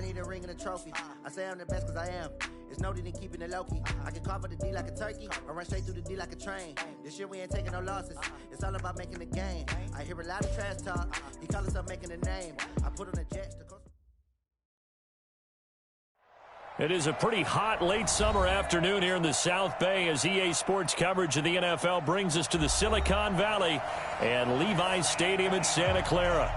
I need a ring and a trophy. I say I'm the best because I am. It's no need in keeping it low-key. I can carve up the D like a turkey or run straight through the D like a train. This year we ain't taking no losses. It's all about making the game. I hear a lot of trash talk. He call himself making a name. I put on a Jets to coast. It is a pretty hot late summer afternoon here in the South Bay as EA Sports coverage of the NFL brings us to the Silicon Valley and Levi's Stadium in Santa Clara.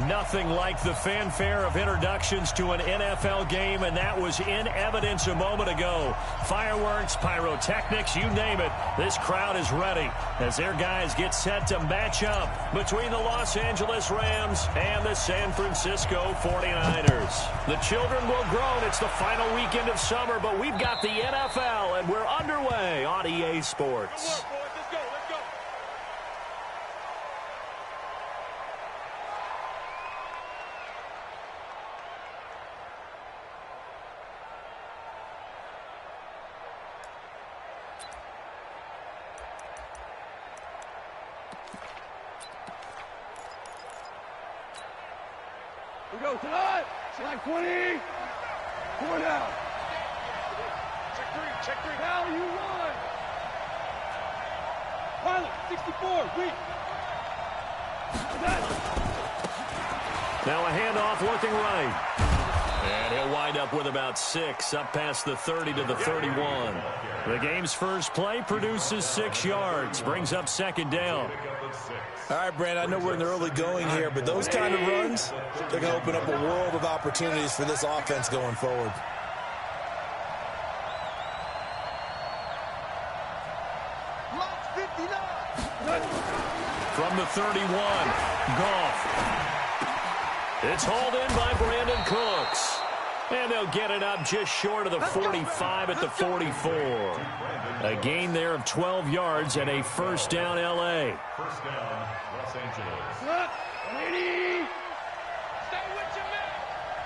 Nothing like the fanfare of introductions to an NFL game, and that was in evidence a moment ago. Fireworks, pyrotechnics, you name it. This crowd is ready as their guys get set to match up between the Los Angeles Rams and the San Francisco 49ers. The children will groan. It's the final weekend of summer, but we've got the NFL, and we're underway on EA Sports. We go tonight. Select 20. Four down. Check three. Check three. Now you run. Pilot 64. Weak. Now a handoff looking right. And he'll wind up with about 6 up past the 30 to the 31. The game's first play produces 6 yards. Brings up second down. All right, Brand, I know we're in the early going here, but those kind of runs, they're going to open up a world of opportunities for this offense going forward. From the 31, Goff. It's hauled in by Brandon Cooks. And they'll get it up just short of the 45 at the 44. A gain there of 12 yards and a first down L.A. First down, Los Angeles. 80. Stay with your man.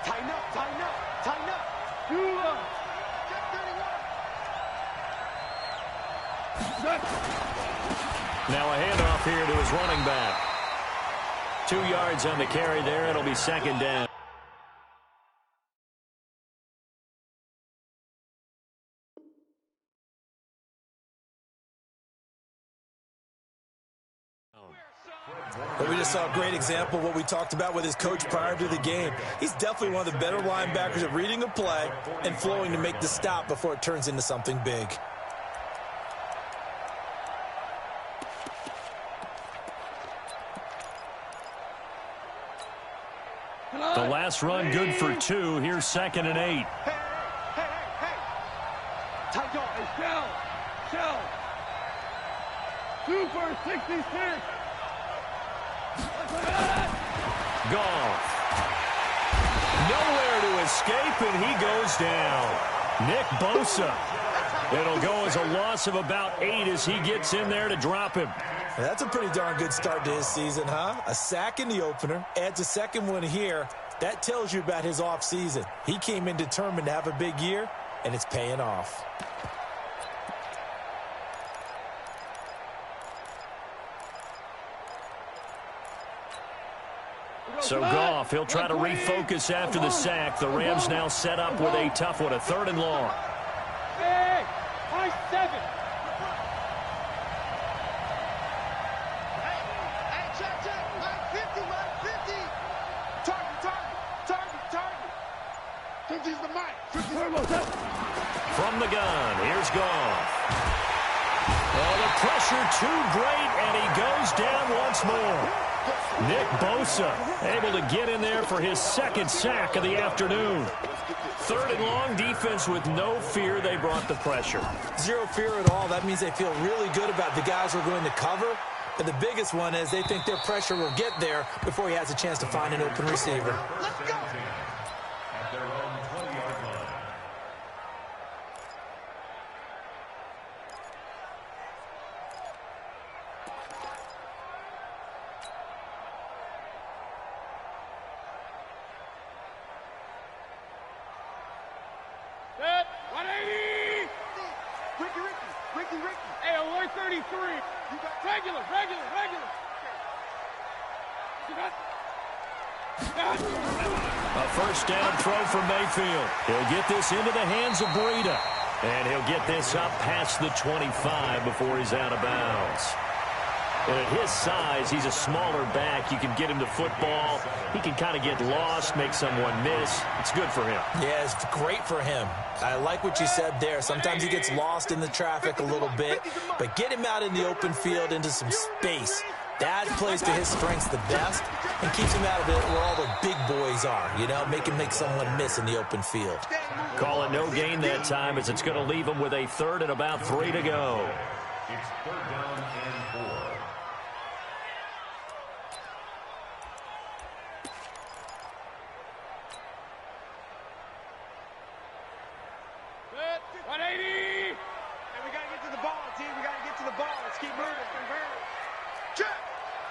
Tighten up, tighten up, tighten up. You up. Now a handoff here to his running back. 2 yards on the carry there. It'll be second down. But we just saw a great example of what we talked about with his coach prior to the game. He's definitely one of the better linebackers at reading a play and flowing to make the stop before it turns into something big. The last run good for 2. Here's second and 8. Hey. Tight go. Hey, shell. 2 for 66. Goff. Nowhere to escape, and he goes down. Nick Bosa. It'll go as a loss of about 8 as he gets in there to drop him. That's a pretty darn good start to his season, huh? A sack in the opener, adds a second one here. That tells you about his offseason. He came in determined to have a big year, and it's paying off. So Goff, he'll try to refocus after the sack. The Rams now set up with a tough one, a 3rd and long. Hey, high 7. Hey, check. Line 50. Target. Since he's the mic. From the gun, here's Goff. Oh, the pressure too great, and he goes down once more. Nick Bosa able to get in there for his 2nd sack of the afternoon. 3rd and long, defense with no fear. They brought the pressure. Zero fear at all. That means they feel really good about the guys who are going to cover. And the biggest one is they think their pressure will get there before he has a chance to find an open receiver. Let's go. At their own 20-yard line. Set. 180. Ricky. Hey, alert 33. Regular. You got A first down throw for Mayfield. He'll get this into the hands of Breida. And he'll get this up past the 25 before he's out of bounds. And at his size, he's a smaller back. You can get him to football. He can kind of get lost, make someone miss. It's good for him. Yeah, it's great for him. I like what you said there. Sometimes he gets lost in the traffic a little bit, but get him out in the open field into some space. That plays to his strengths the best and keeps him out of it where all the big boys are, you know, make him make someone miss in the open field. Call it no gain that time as it's going to leave him with a third and about 3 to go. It's third down and 4. Good. 180. And we got to get to the ball, team. We got to get to the ball. Let's keep moving. Check.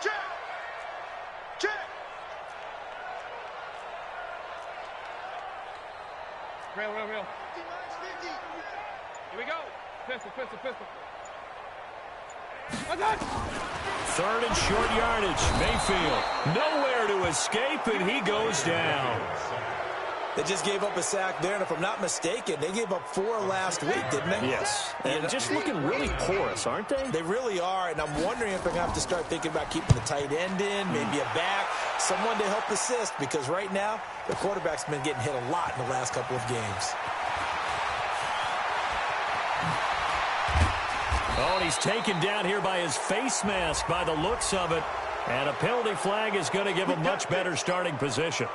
Check. Check. Real. 50. Here we go. Pistol. Third and short yardage. Mayfield nowhere to escape, and he goes down. They just gave up a sack there, and if I'm not mistaken, they gave up 4 last week, didn't they? Yes, and just looking really porous, aren't they? They really are, and I'm wondering if they're going to have to start thinking about keeping the tight end in, maybe a back, someone to help assist, because right now, the quarterback's been getting hit a lot in the last couple of games. Oh, and he's taken down here by his face mask by the looks of it, and a penalty flag is going to give him much better starting position.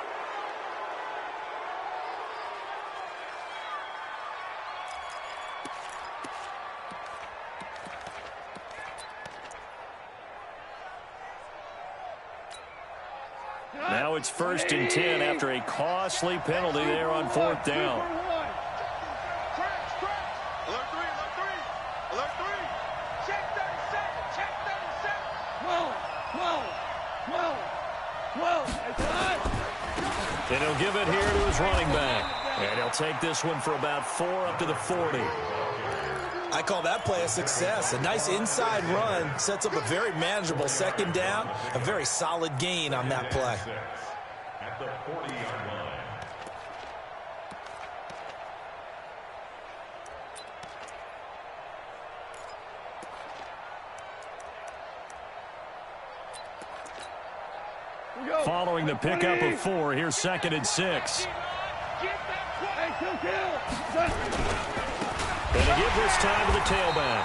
Now it's 1st and 10 after a costly penalty there on 4th down. Alert 3. Check 37. And he'll give it here to his running back. And he'll take this one for about 4 up to the 40. I call that play a success. A nice inside run sets up a very manageable 2nd down, a very solid gain on that play. At the 40-yard line. Following the pickup of 4, here's 2nd and 6. And to give this time to the tailback.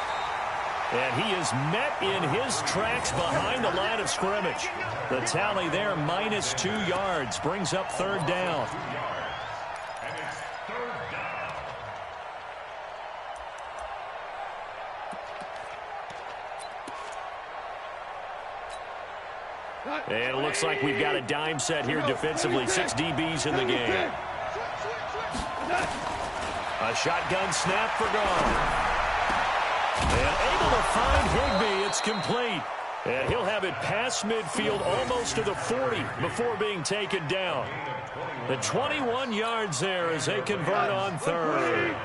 And he is met in his tracks behind the line of scrimmage. The tally there, -2 yards, brings up 3rd down. And it's 3rd down. And it looks like we've got a dime set here defensively. 6 DBs in the game. A shotgun snap for Gone. And able to find Higbee. It's complete. And he'll have it past midfield almost to the 40 before being taken down. The 21 yards there as they convert on 3rd.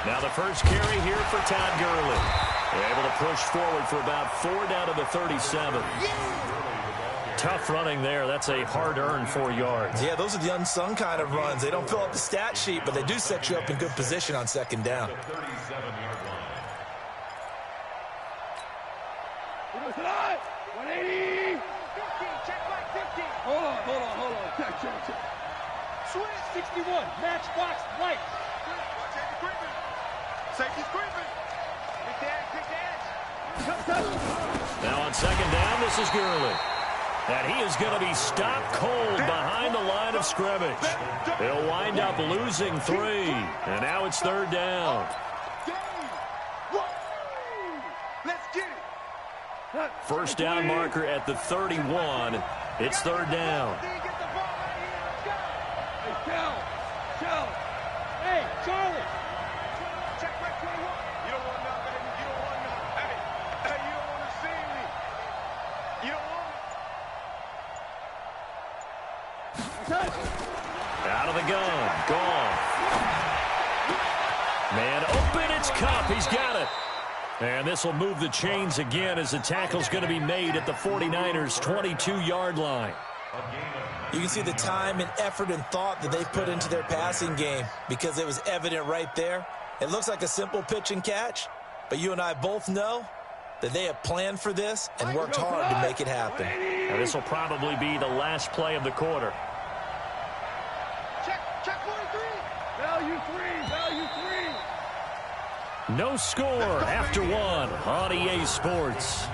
Now the first carry here for Todd Gurley. They're able to push forward for about 4 down to the 37. Tough running there. That's a hard-earned 4 yards. Yeah, those are the unsung kind of runs. They don't fill up the stat sheet, but they do set you up in good position on 2nd down. The 37-yard line. 180. 15. Check back 15. Hold on. Check. Switch. 61. Match box right. Safety's creeping. Big dash. Now on 2nd down, this is Gurley. And he is going to be stopped cold behind the line of scrimmage. He'll wind up losing 3. And now it's 3rd down. Let's get it. First down marker at the 31. It's 3rd down. Hey, Charlie. Check back 21. You don't want none, baby. You don't want none. Hey, you don't want to see me. You don't want Out of the gun. Gone. Man open. It's Cup. He's got it. And this will move the chains again as the tackle's going to be made at the 49ers' 22-yard line. You can see the time and effort and thought that they put into their passing game because it was evident right there. It looks like a simple pitch and catch, but you and I both know that they have planned for this and worked hard to make it happen. And this will probably be the last play of the quarter. Check 43. Value 3. No score after one on EA Sports.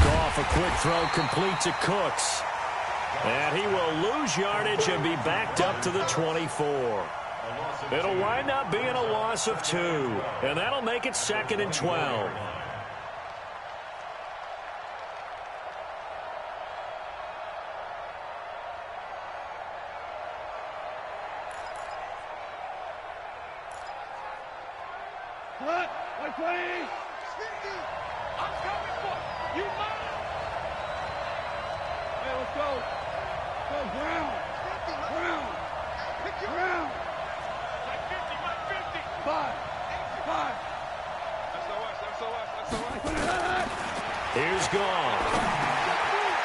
Goff, a quick throw, complete to Cooks. And he will lose yardage and be backed up to the 24. It'll wind up being a loss of 2. And that'll make it 2nd and 12. Here's Goff.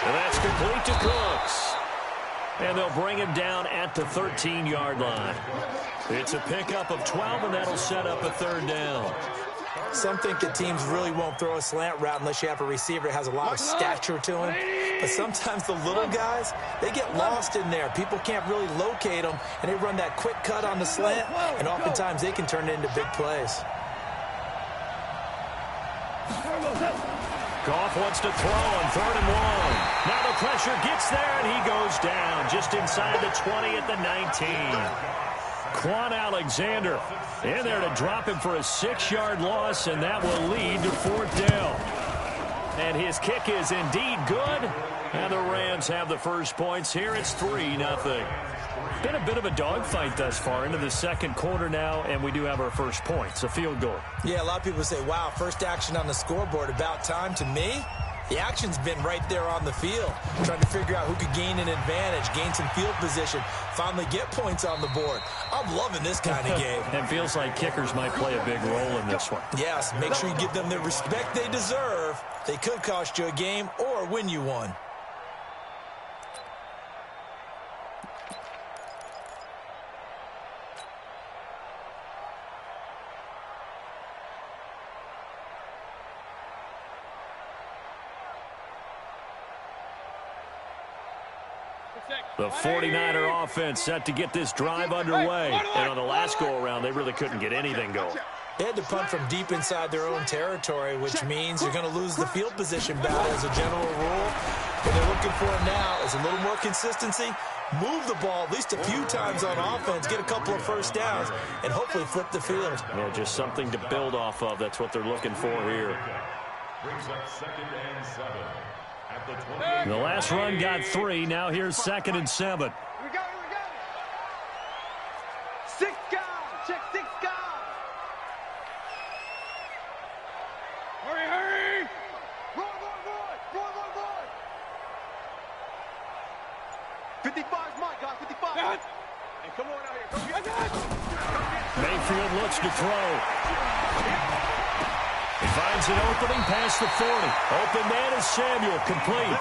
And that's complete to Cooks. And they'll bring him down at the 13-yard line. It's a pickup of 12, and that'll set up a 3rd down. Some think that teams really won't throw a slant route unless you have a receiver that has a lot of stature to him. But sometimes the little guys, they get lost in there. People can't really locate them, and they run that quick cut on the slant, and oftentimes they can turn it into big plays. Goff wants to throw on 3rd and 1. Now the pressure gets there, and he goes down just inside the 20 at the 19. Quan Alexander in there to drop him for a 6-yard loss, and that will lead to 4th down. And his kick is indeed good, and the Rams have the first points here. It's 3-0. Been a bit of a dogfight thus far into the 2nd quarter now, and we do have our first points, a field goal. Yeah, a lot of people say, wow, first action on the scoreboard, about time. To me, the action's been right there on the field, trying to figure out who could gain an advantage, gain some field position, finally get points on the board. I'm loving this kind of game. It feels like kickers might play a big role in this one. Yes, make sure you give them the respect they deserve. They could cost you a game or win you one. The 49er offense set to get this drive underway. And on the last go-around, they really couldn't get anything going. They had to punt from deep inside their own territory, which means you're going to lose the field position battle as a general rule. What they're looking for now is a little more consistency, move the ball at least a few times on offense, get a couple of first downs, and hopefully flip the field. Yeah, just something to build off of. That's what they're looking for here. Brings up 2nd and 7. The last run got 3. Now here's 2nd and 7. We go. 6 guys. Check 6 guys. Hurry. Roy. 55's my guy. 55. Hey, come on out here. Go get it. Mayfield looks to throw. He finds an opening past the 40. Open man is Samuel, complete.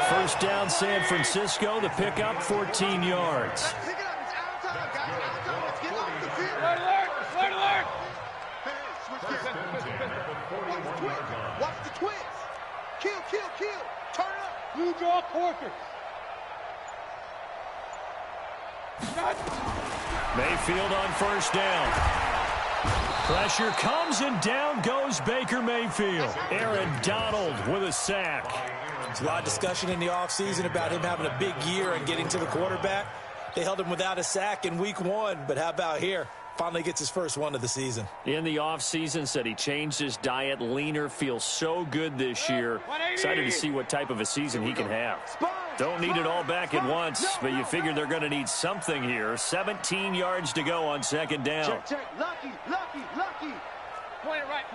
First down, San Francisco. The pickup, 14 yards. Pick it up. It's out of time, guys. Out of time. Let's get off the field. Alert. Hey, watch the twist. Kill. Turn it up. Blue draw quarters. Mayfield on first down. Pressure comes, and down goes Baker Mayfield. Aaron Donald with a sack. There's a lot of discussion in the offseason about him having a big year and getting to the quarterback. They held him without a sack in week 1, but how about here? Finally gets his first one of the season. In the offseason, said he changed his diet, leaner, feels so good this year. Excited to see what type of a season he can have. Don't need it all back at once, but you figure they're going to need something here. 17 yards to go on second down. Check, check. Lucky. Point it right.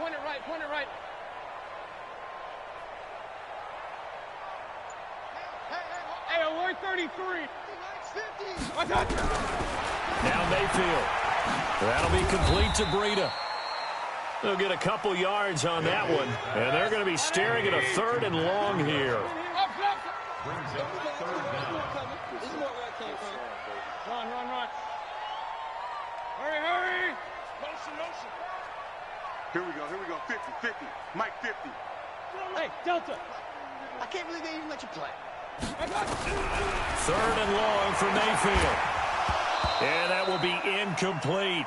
Hey, 133. Now Mayfield. That'll be complete to Breida. They'll get a couple yards on that one, and they're going to be staring at a 3rd and long here. Brings up 3rd down. This is more where I came from. Run. Hurry. Motion. Here we go. 50. Mike 50. Hey, Delta. I can't believe they even let you play. 3rd and long for Mayfield. And that will be incomplete.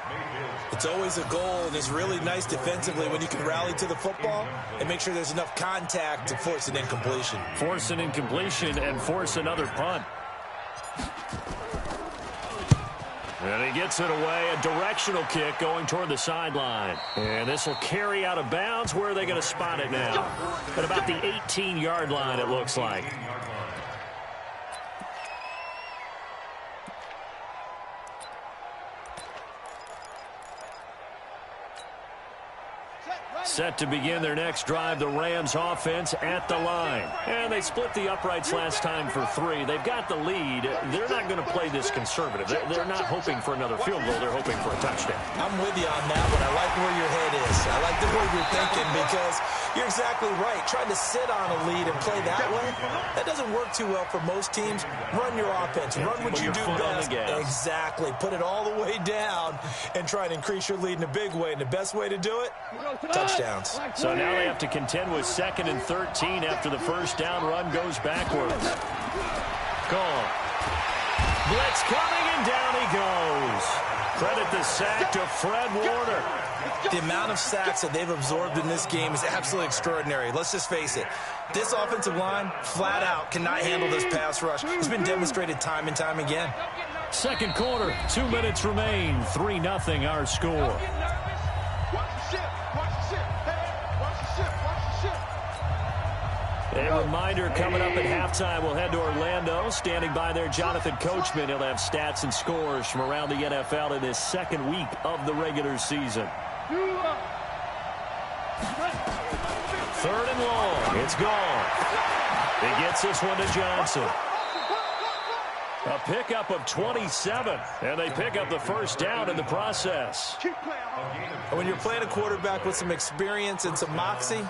It's always a goal, and it's really nice defensively when you can rally to the football and make sure there's enough contact to force an incompletion. Force an incompletion and force another punt. And he gets it away, a directional kick going toward the sideline. And this will carry out of bounds. Where are they going to spot it now? At about the 18-yard line, it looks like. Set to begin their next drive, the Rams offense at the line. And they split the uprights last time for 3. They've got the lead. They're not going to play this conservative. They're not hoping for another field goal. They're hoping for a touchdown. I'm with you on that one. I like where your head is. I like the way you're thinking because you're exactly right. Trying to sit on a lead and play that way, that doesn't work too well for most teams. Run your offense. Run what you do best. Exactly. Put it all the way down and try and increase your lead in a big way. And the best way to do it, touchdowns. So now they have to contend with 2nd and 13 after the first down run goes backwards. Gone. Blitz coming, and down he goes. Credit the sack to Fred Warner. The amount of sacks that they've absorbed in this game is absolutely extraordinary. Let's just face it. This offensive line, flat out, cannot handle this pass rush. It's been demonstrated time and time again. Second quarter, 2 minutes remain. 3-0 our score. A reminder coming up at halftime, we'll head to Orlando. Standing by there, Jonathan Coachman. He'll have stats and scores from around the NFL in this 2nd week of the regular season. 3rd and long. It's gone. He gets this one to Johnson. A pickup of 27, and they pick up the first down in the process. When you're playing a quarterback with some experience and some moxie,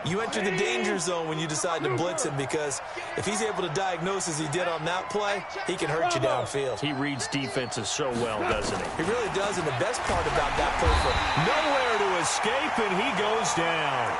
you enter the danger zone when you decide to blitz him, because if he's able to diagnose as he did on that play, he can hurt you downfield. He reads defenses so well, doesn't he? He really does, and the best part about that play for nowhere to escape, and he goes down.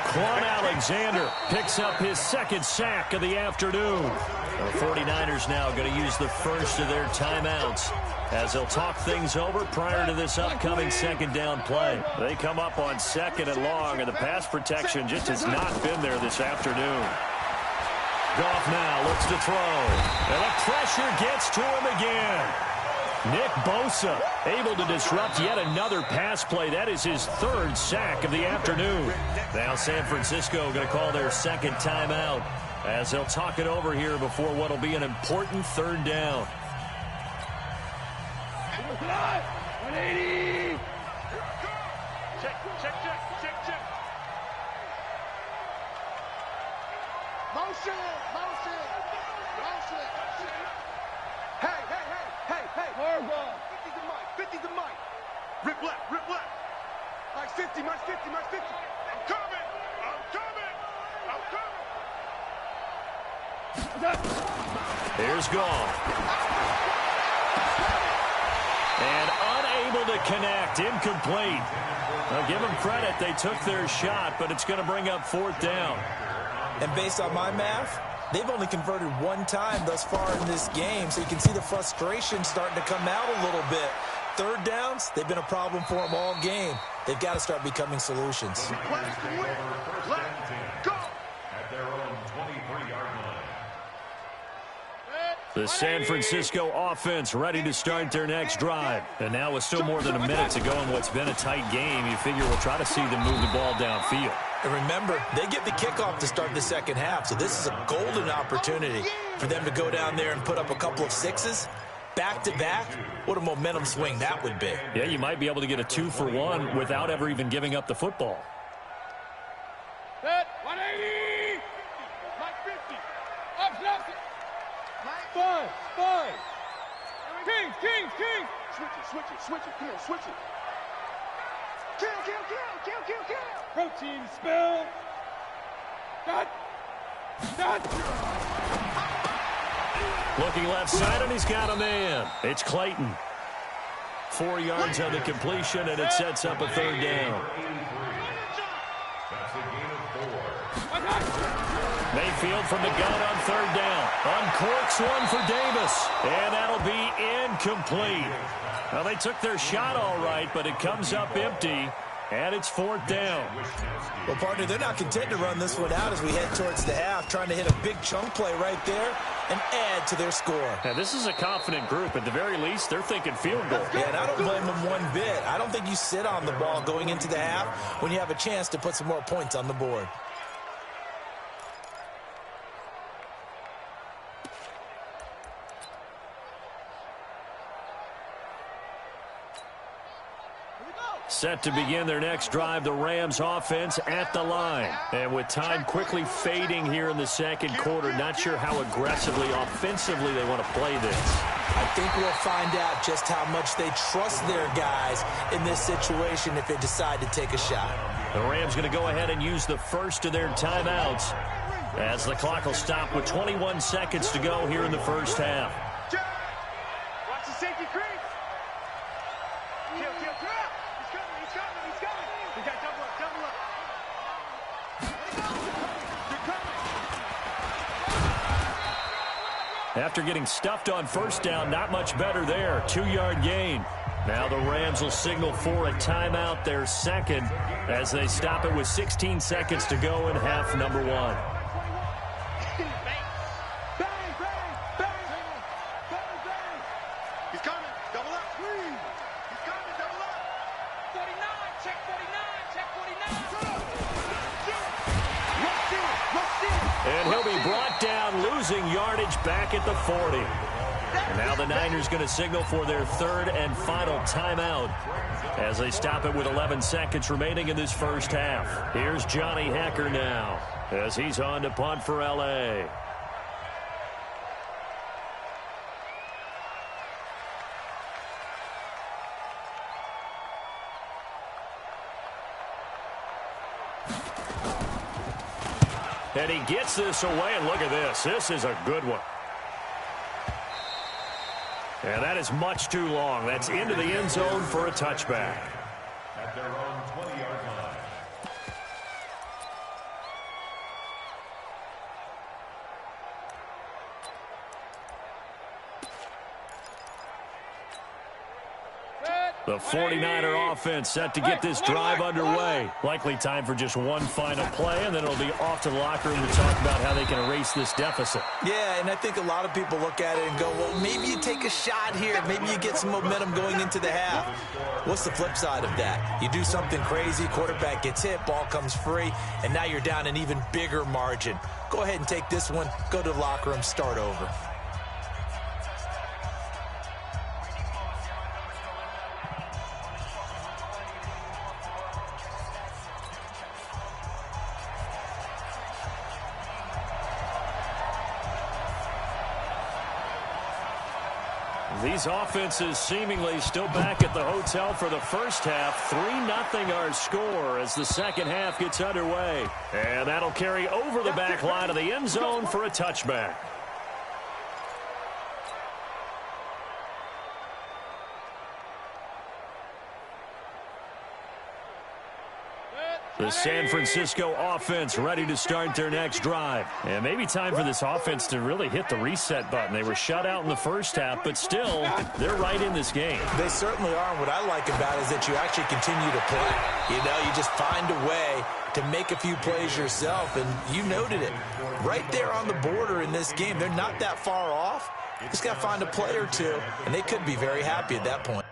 Quan Alexander picks up his 2nd sack of the afternoon. The 49ers now going to use the first of their timeouts as they'll talk things over prior to this upcoming 2nd down play. They come up on 2nd and long, and the pass protection just has not been there this afternoon. Goff now looks to throw, and the pressure gets to him again. Nick Bosa able to disrupt yet another pass play. That is his 3rd sack of the afternoon. Now San Francisco going to call their 2nd timeout as they'll talk it over here before what will be an important 3rd down. 180. Check. Motion. Hey. Horrible. 50 to Mike. Rip left. Mike's 50. I'm coming. Here's Goff. And unable to connect. Incomplete. Now give them credit. They took their shot, but it's going to bring up 4th down. And based on my math, they've only converted 1 time thus far in this game, so you can see the frustration starting to come out a little bit. 3rd downs, they've been a problem for them all game. They've got to start becoming solutions. At their own 23-yard The San Francisco offense ready to start their next drive. And now with still more than a minute to go in what's been a tight game, you figure we'll try to see them move the ball downfield. And remember, they get the kickoff to start the second half, so this is a golden opportunity for them to go down there and put up a couple of sixes. Back-to-back, what a momentum swing that would be. Yeah, you might be able to get a 2-for-1 without ever even giving up the football. 180! Mike 50. Up, left. 5. Kings. Switch it. Come on, switch it. Kill. Protein spill. Dot. Looking left side, and he's got a man. It's Clayton. 4 yards on the completion, and it sets up a third down. That's a gain of 4. Mayfield from the gun on third down. Uncorks one for Davis, and that'll be incomplete. Well, they took their shot all right, but it comes up empty, and it's fourth down. Well, partner, they're not content to run this one out as we head towards the half, trying to hit a big chunk play right there and add to their score. Now, this is a confident group. At the very least, they're thinking field goal. Yeah, and I don't blame them one bit. I don't think you sit on the ball going into the half when you have a chance to put some more points on the board. Set to begin their next drive, the Rams offense at the line. And with time quickly fading here in the second quarter, not sure how aggressively, offensively they want to play this. I think we'll find out just how much they trust their guys in this situation if they decide to take a shot. The Rams going to go ahead and use the first of their timeouts as the clock will stop with 21 seconds to go here in the first half. Watch the safety creep. Kill. He's coming. We got double up. After getting stuffed on first down, not much better there. 2-yard gain. Now the Rams will signal for a timeout, their second, as they stop it with 16 seconds to go in half number 1. He's coming. Double up. He's coming. Double up. 49. Check 49. And he'll be brought down, losing yardage back at the 40. And now the Niners going to signal for their third and final timeout as they stop it with 11 seconds remaining in this first half. Here's Johnny Hecker now as he's on to punt for L.A. And he gets this away, and look at this. This is a good one. And that is much too long. That's into the end zone for a touchback. At their own 20-yard line. The 49er offense set to get this drive underway. Likely time for just one final play, and then it'll be off to the locker room to talk about how they can erase this deficit. Yeah, and I think a lot of people look at it and go, well, maybe you take a shot here. Maybe you get some momentum going into the half. What's the flip side of that? You do something crazy, quarterback gets hit, ball comes free, and now you're down an even bigger margin. Go ahead and take this one, go to the locker room, start over. These offenses seemingly still back at the hotel for the first half. 3-0 our score as the second half gets underway. And that'll carry over the back line of the end zone for a touchback. The San Francisco offense ready to start their next drive. And maybe time for this offense to really hit the reset button. They were shut out in the first half, but still, they're right in this game. They certainly are. And what I like about it is that you actually continue to play. You know, you just find a way to make a few plays yourself, and you noted it. Right there on the border in this game, they're not that far off Just got to find a play or two, and they could be very happy at that point.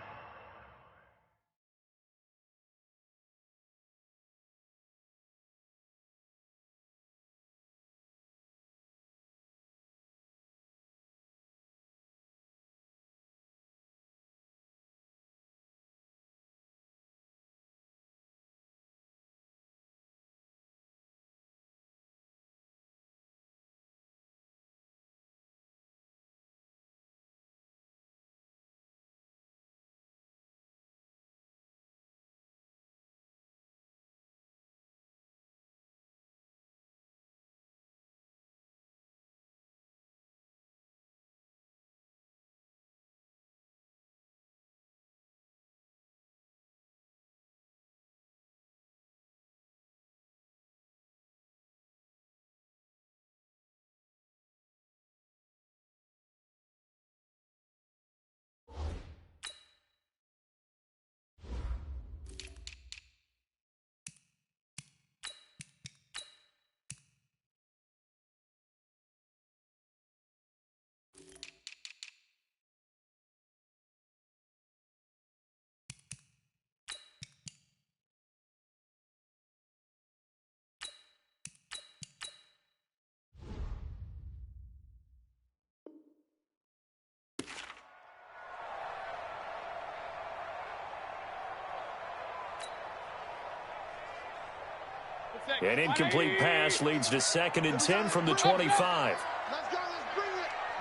An incomplete pass leads to 2nd and 10 from the 25. Let's go,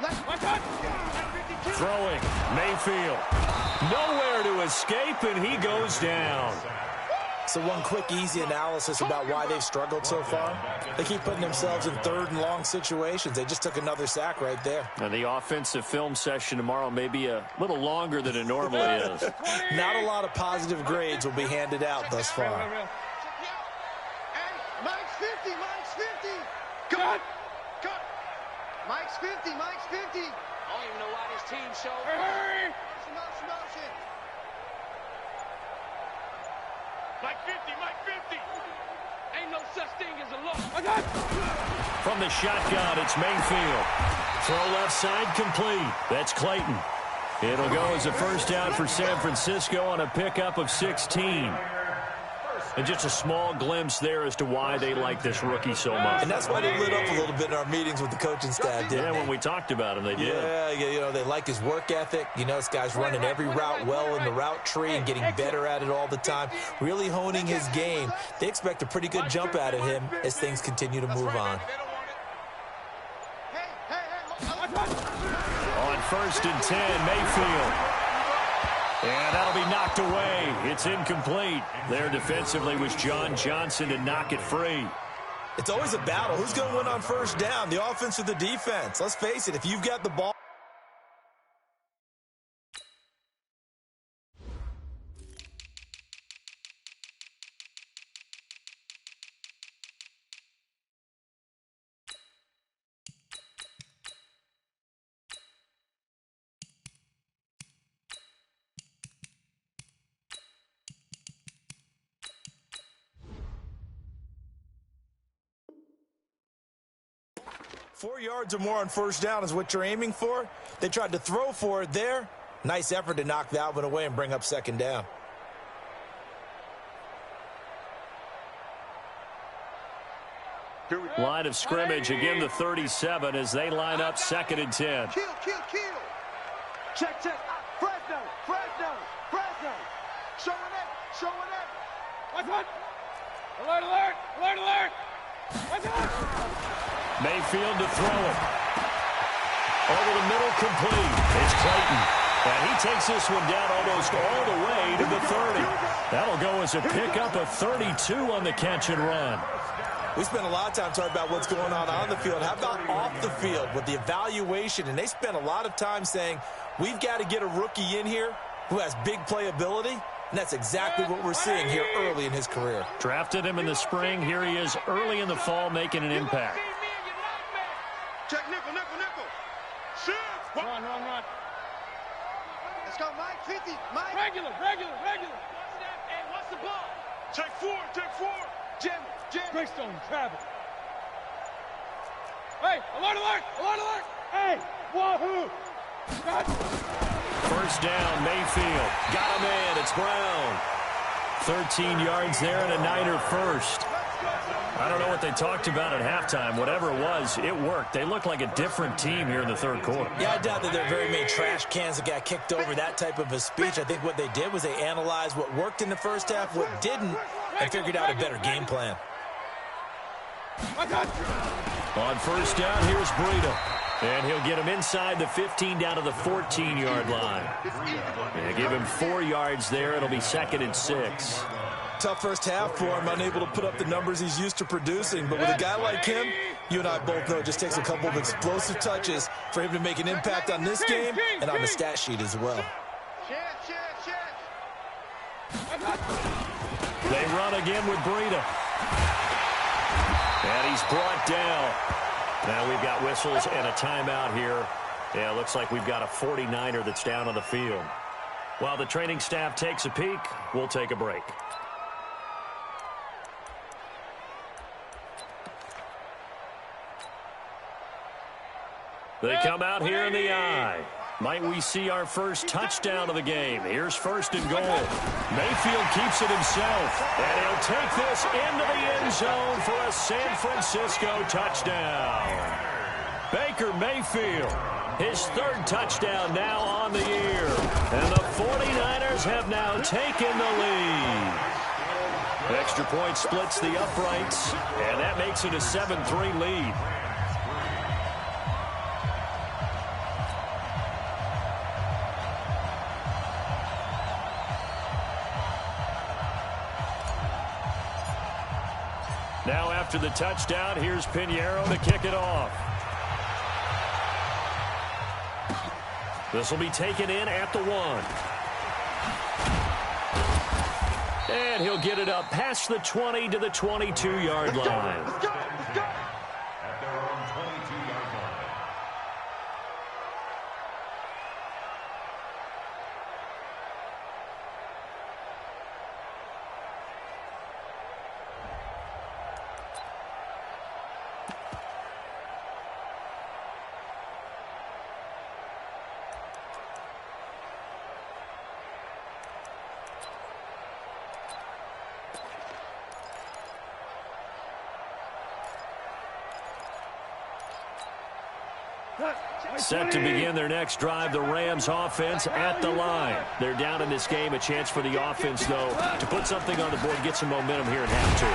let's bring it. Throwing, Mayfield. Nowhere to escape, and he goes down. So one quick, easy analysis about why they've struggled so far. They keep putting themselves in 3rd and long situations. They just took another sack right there. And the offensive film session tomorrow may be a little longer than it normally is. Not a lot of positive grades will be handed out thus far. Mike's 50, Mike's 50. Cut. Mike's 50, Mike's 50. I don't even know why this team showed. Hurry. Motion. Mike 50, Mike 50. Ain't no such thing as a loss. From the shotgun, it's Mayfield. Throw left side complete. That's Clayton. It'll go as a first down for San Francisco on a pickup of 16. And just a small glimpse there as to why they like this rookie so much. And that's why they lit up a little bit in our meetings with the coaching staff, didn't they? When we talked about him, they did. Yeah, you know, they like his work ethic. You know, this guy's running every route well in the route tree and getting better at it all the time, really honing his game. They expect a pretty good jump out of him as things continue to move on. On 1st and 10, Mayfield. And that'll be knocked away. It's incomplete. There defensively was John Johnson to knock it free. It's always a battle. Who's going to win on 1st down, the offense or the defense? Let's face it, if you've got the ball. Four yards or more on 1st down is what you're aiming for. They tried to throw for it there. Nice effort to knock that one away and bring up 2nd down. Line of scrimmage, again the 37 as they line up 2nd and 10. Kill. Check. Fresno. Showing it. What? Alert. What's up? Mayfield to throw it. Over the middle, complete. It's Clayton. And he takes this one down almost all the way to the 30. That'll go as a pickup of 32 on the catch and run. We spent a lot of time talking about what's going on the field. How about off the field with the evaluation? And they spent a lot of time saying, we've got to get a rookie in here who has big playability. And that's exactly what we're seeing here early in his career. Drafted him in the spring. Here he is early in the fall making an impact. Check nickel. Shoot. Run. Let's go, Mike 50. Mike. Regular. Hey, what's the ball? Check 4. Jim. Greystone, travel. Hey, alert. Hey, wahoo. First down, Mayfield. Got him in. It's Brown. 13 yards there and a Niner first. I don't know what they talked about at halftime. Whatever it was, it worked. They look like a different team here in the third quarter. Yeah, I doubt that there are very many trash cans that got kicked over, that type of a speech. I think what they did was they analyzed what worked in the first half, what didn't, and figured out a better game plan. On first down, here's Breida. And he'll get him inside the 15 down to the 14-yard line. And give him 4 yards there. It'll be 2nd and 6. Tough first half for him, unable to put up the numbers he's used to producing. But with a guy like him, you and I both know it just takes a couple of explosive touches for him to make an impact on this game and on the stat sheet as well. They run again with Breida. And he's brought down. Now we've got whistles and a timeout here. Yeah, it looks like we've got a 49er that's down on the field. While the training staff takes a peek, we'll take a break. They come out here in the eye. Might we see our first touchdown of the game? Here's 1st and goal. Mayfield keeps it himself. And he'll take this into the end zone for a San Francisco touchdown. Baker Mayfield, his 3rd touchdown now on the year. And the 49ers have now taken the lead. Extra point splits the uprights, and that makes it a 7-3 lead. Now after the touchdown, here's Pinheiro to kick it off. This will be taken in at the 1. And he'll get it up past the 20 to the 22-yard line. At their own 22-yard line. Set to begin their next drive, the Rams offense at the line. They're down in this game. A chance for the offense, though, to put something on the board, get some momentum here in half 2.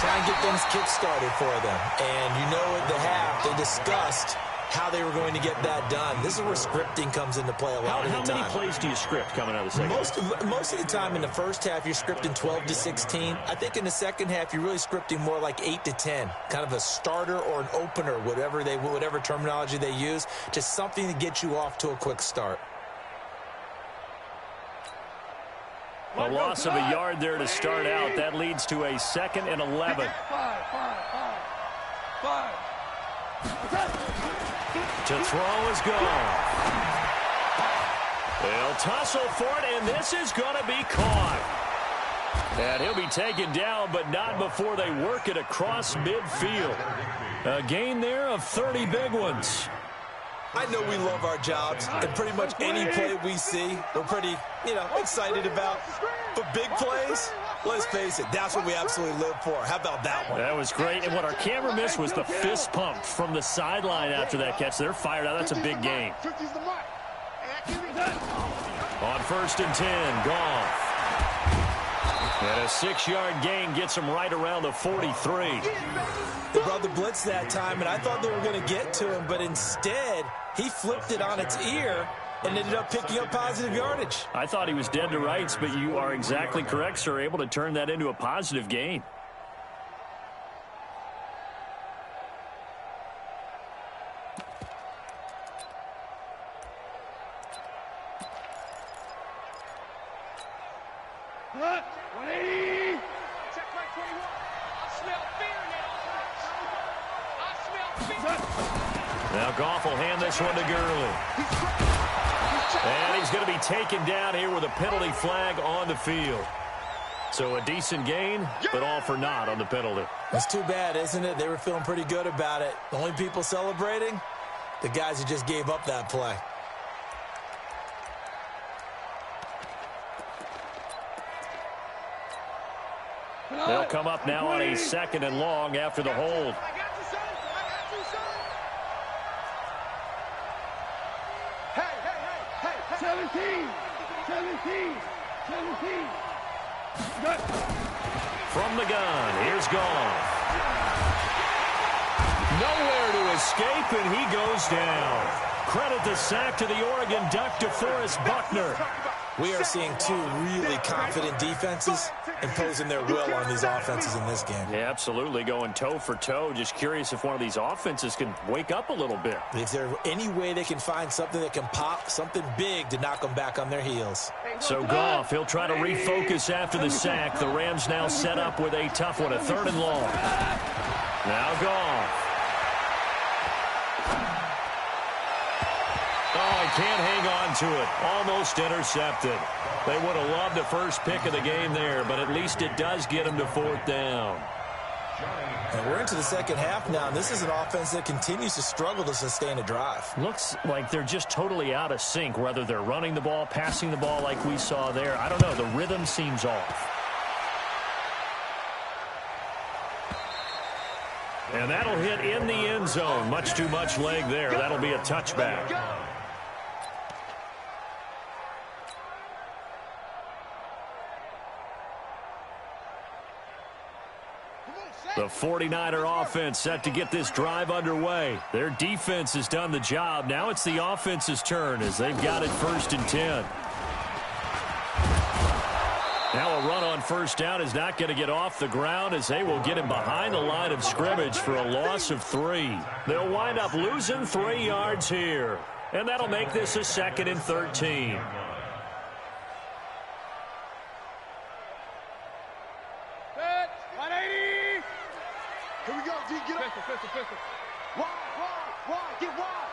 Try and get things kick-started for them. And you know at the half, they discussed how they were going to get that done. This is where scripting comes into play a lot of the time. How many plays do you script coming out of the second half? Most of the time in the first half, you're scripting 12 to 16. I think in the second half, you're really scripting more like 8 to 10. Kind of a starter or an opener, whatever terminology they use. Just something to get you off to a quick start. A loss of a yard there to start out. That leads to a 2nd and 11. To throw is gone. They'll tussle for it, and this is going to be caught. And he'll be taken down, but not before they work it across midfield. A gain there of 30 big ones. I know we love our jobs, and pretty much any play we see, we're pretty, excited about. But big plays, let's face it, that's what we absolutely live for. How about that one? That was great, and what our camera missed was the fist pump from the sideline after that catch. They're fired out. That's a big gain. On 1st and 10, Goff. And a 6-yard gain gets him right around the 43. They brought the blitz that time, and I thought they were going to get to him, but instead, he flipped it on its ear and ended up picking up positive yardage. I thought he was dead to rights, but you are exactly correct, sir. Able to turn that into a positive gain. Now Goff will hand this one to Gurley. And he's going to be taken down here with a penalty flag on the field. So a decent gain, but all for naught on the penalty. That's too bad, isn't it? They were feeling pretty good about it. The only people celebrating, the guys who just gave up that play. They'll come up now on a 2nd and long after the hold. I got you, son. I got you, son. Hey. 17. Good. From the gun, here's Goff. Nowhere to escape, and he goes down. Credit the sack to the Oregon Duck, DeForest Buckner. We are seeing two really confident defenses imposing their will on these offenses in this game. Yeah, absolutely, going toe for toe. Just curious if one of these offenses can wake up a little bit. Is there any way they can find something that can pop, something big to knock them back on their heels? So Goff, he'll try to refocus after the sack. The Rams now set up with a tough one, a 3rd and long. Now Goff. Oh, he can't hang on to it. Almost intercepted. They would have loved the first pick of the game there, but at least it does get him to 4th down. And we're into the 2nd half now, and this is an offense that continues to struggle to sustain a drive. Looks like they're just totally out of sync, whether they're running the ball, passing the ball like we saw there. I don't know. The rhythm seems off. And that'll hit in the end zone. Much too much leg there. That'll be a touchback. The 49er offense set to get this drive underway. Their defense has done the job. Now it's the offense's turn as they've got it 1st and 10. Now a run on 1st down is not going to get off the ground as they will get him behind the line of scrimmage for a loss of 3. They'll wind up losing 3 yards here. And that'll make this a 2nd and 13. Here we go, D. Get up. Pistol. Wide. Get wide.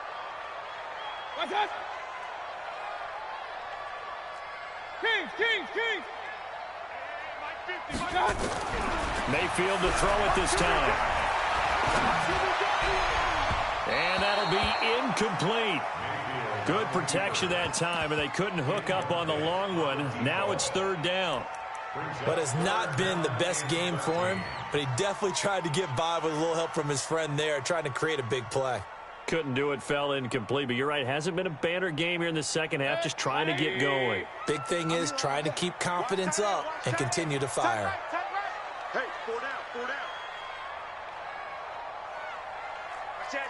Watch that. Kings. Mayfield to throw it this time. And that'll be incomplete. Good protection that time, and they couldn't hook up on the long one. Now it's 3rd down. But it's not been the best game for him, but he definitely tried to get by with a little help from his friend there, trying to create a big play. Couldn't do it, fell incomplete, but you're right. Hasn't been a banner game here in the 2nd half, just trying to get going. Big thing is trying to keep confidence up and continue to fire. Hey, 4 down. Watch it.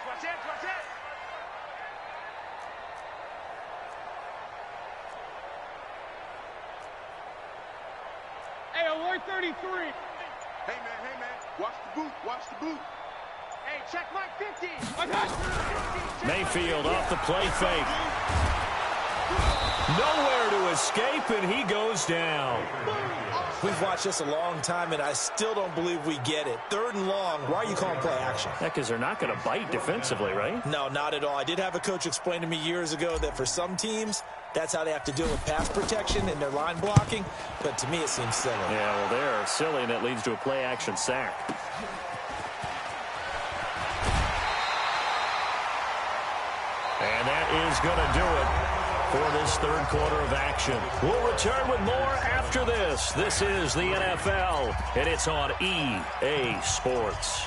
Hey, alert 33. Hey, man. Watch the boot. Hey, check Mike 50. Mayfield off the play fake. Nowhere to escape, and he goes down. We've watched this a long time, and I still don't believe we get it. 3rd and long, why are you calling play action? Yeah, because they're not going to bite defensively, right? No, not at all. I did have a coach explain to me years ago that for some teams, that's how they have to deal with pass protection and their line blocking, but to me it seems silly. Yeah, well, they're silly, and it leads to a play-action sack. And that is going to do it for this 3rd quarter of action. We'll return with more after this. This is the NFL, and it's on EA Sports.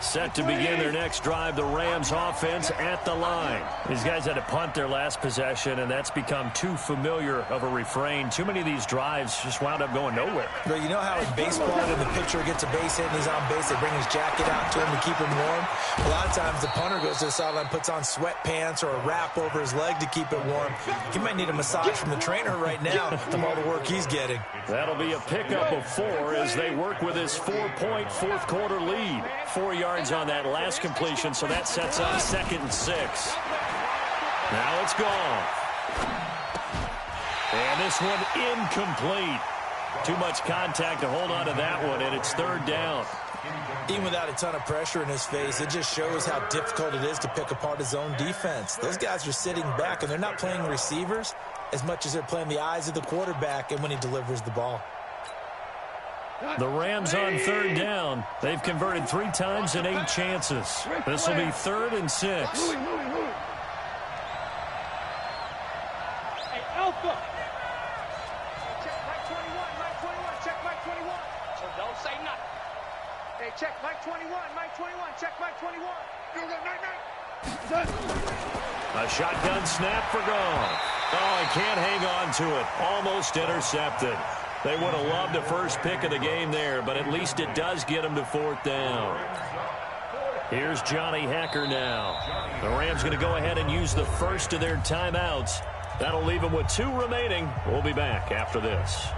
Set to begin their next drive, the Rams offense at the line. These guys had to punt their last possession, and that's become too familiar of a refrain. Too many of these drives just wound up going nowhere. But you know how in baseball, when the pitcher gets a base hit and he's on base, they bring his jacket out to him to keep him warm? A lot of times the punter goes to the sideline, puts on sweatpants or a wrap over his leg to keep it warm. He might need a massage from the trainer right now from all the work he's getting. That'll be a pickup of 4 as they work with his 4-point 4th quarter lead. 4 yards on that last completion, so that sets up 2nd and 6. Now it's gone. And this one incomplete. Too much contact to hold on to that one, and it's 3rd down. Even without a ton of pressure in his face, it just shows how difficult it is to pick apart his own defense. Those guys are sitting back, and they're not playing receivers as much as they're playing the eyes of the quarterback and when he delivers the ball. The Rams on 3rd down. They've converted 3 times in 8 chances. This will be 3rd and 6. Hey, Alpha. Check Mike 21. Hey, check Mike 21, Mike 21, check Mike 21. Go, night. A shotgun snap for gone. Oh, he can't hang on to it. Almost intercepted. They would have loved a first pick of the game there, but at least it does get them to 4th down. Here's Johnny Hacker now. The Rams going to go ahead and use the first of their timeouts. That'll leave them with 2 remaining. We'll be back after this.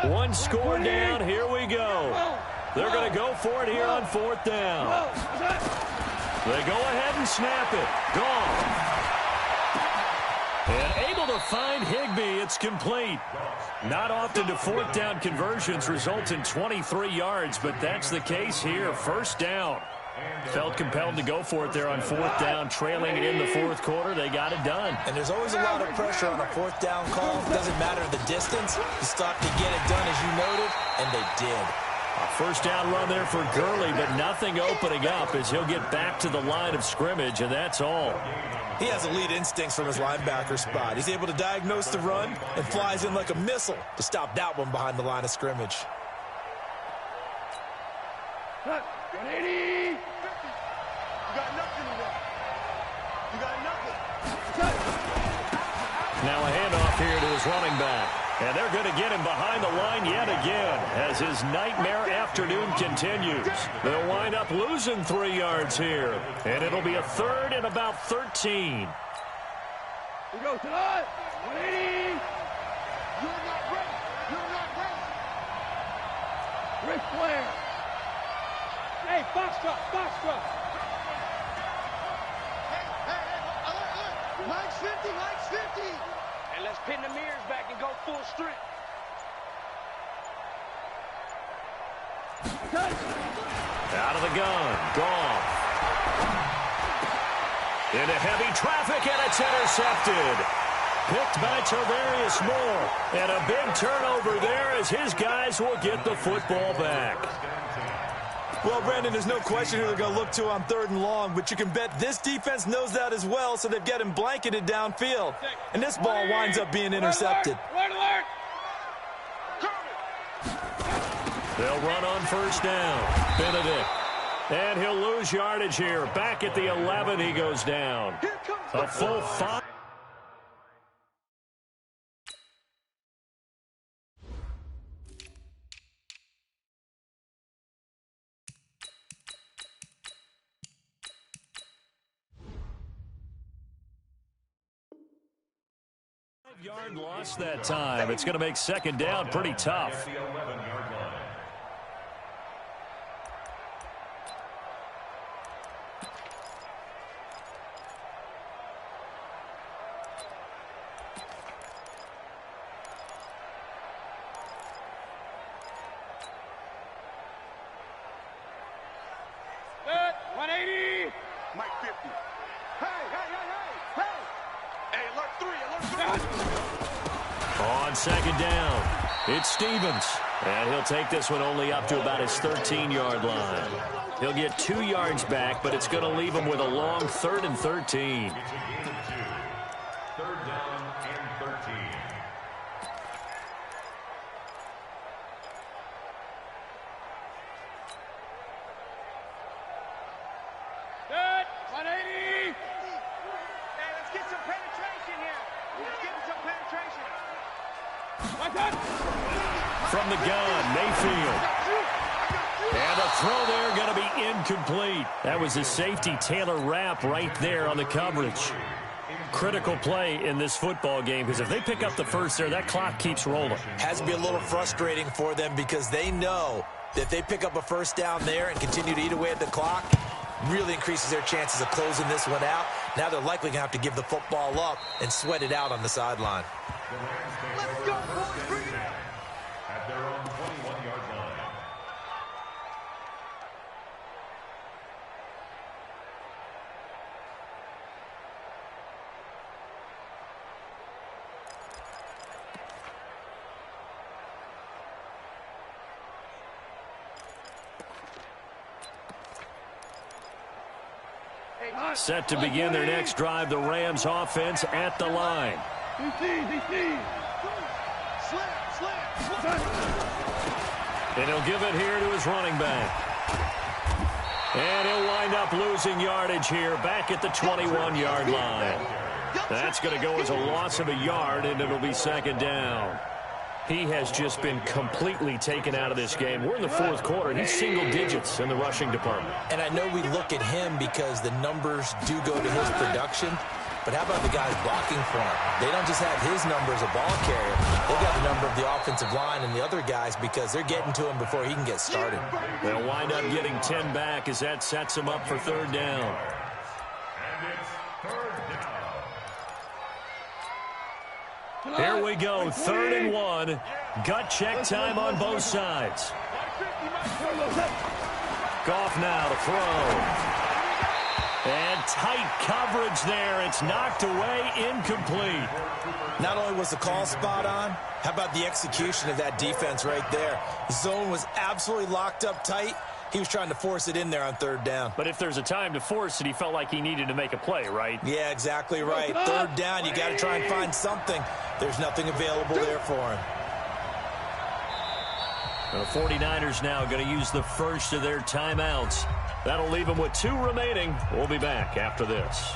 One score down. Here we go. They're going to go for it here on 4th down. They go ahead and snap it. Gone. And able to find Higbee. It's complete. Not often do 4th down conversions result in 23 yards, but that's the case here. 1st down. Felt compelled to go for it there on 4th down, trailing it in the 4th quarter. They got it done. And there's always a lot of pressure on a 4th down call. It doesn't matter the distance. You stop to get it done, as you noted, and they did. A 1st down run there for Gurley, but nothing opening up as he'll get back to the line of scrimmage, and that's all. He has elite instincts from his linebacker spot. He's able to diagnose the run and flies in like a missile to stop that one behind the line of scrimmage. 180. You got nothing to run. You got nothing. Now a handoff here to his running back. And they're going to get him behind the line yet again as his nightmare afternoon continues. They'll wind up losing 3 yards here. And it'll be a 3rd and about 13. We go to the 180. You're not ready. You're not ready. Ric Flair. Hey, Foxtrot, Foxtrot. Hey, Mike's 50, Mike's 50. And let's pin the mirrors back and go full strength. Out of the gun. Gone. Into heavy traffic, and it's intercepted. Picked by Tarvarius Moore. And a big turnover there as his guys will get the football back. Well, Brandon, there's no question who they're going to look to on 3rd and long, but you can bet this defense knows that as well, so they've got him blanketed downfield. And this ball winds up being intercepted. Red alert! They'll run on 1st down. Benedict. And he'll lose yardage here. Back at the 11, he goes down. A full 5. Yard loss that time. It's going to make 2nd down pretty tough. Set, 180. Mike 50. Hey, hey, hey, hey, hey. Hey, alert 3, alert 3. On 2nd down, it's Stevens. And he'll take this one only up to about his 13-yard line. He'll get 2 yards back, but it's going to leave him with a long 3rd and 13. 3rd down and 13. Set, 180. Hey, let's get some penetration here. Let's get some penetration. From the gun, Mayfield. And the throw there going to be incomplete. That was a safety Taylor Rapp right there on the coverage. Critical play in this football game because if they pick up the first there, that clock keeps rolling. Has to be a little frustrating for them because they know that if they pick up a 1st down there and continue to eat away at the clock, really increases their chances of closing this one out. Now they're likely going to have to give the football up and sweat it out on the sideline. Let's go, boys. Bring it out. At their own 21-yard line. Set to begin their next drive, the Rams offense at the line. And he'll give it here to his running back. And he'll wind up losing yardage here back at the 21-yard line. That's going to go as a loss of a yard, and it'll be second down. He has just been completely taken out of this game. We're in the fourth quarter, and he's single digits in the rushing department. And I know we look at him because the numbers do go to his production, but how about the guys blocking for him? They don't just have his number as a ball carrier. They've got the number of the offensive line and the other guys because they're getting to him before he can get started. They'll wind up getting 10 back as that sets him up for third down. Here we go, 3rd and 1. Gut check time on both sides. Goff now to throw. And tight coverage there. It's knocked away, incomplete. Not only was the call spot on, how about the execution of that defense right there? The zone was absolutely locked up tight. He was trying to force it in there on 3rd down. But if there's a time to force it, he felt like he needed to make a play, right? Yeah, exactly right. 3rd down, you got to try and find something. There's nothing available there for him. The 49ers now going to use the first of their timeouts. That'll leave them with 2 remaining. We'll be back after this.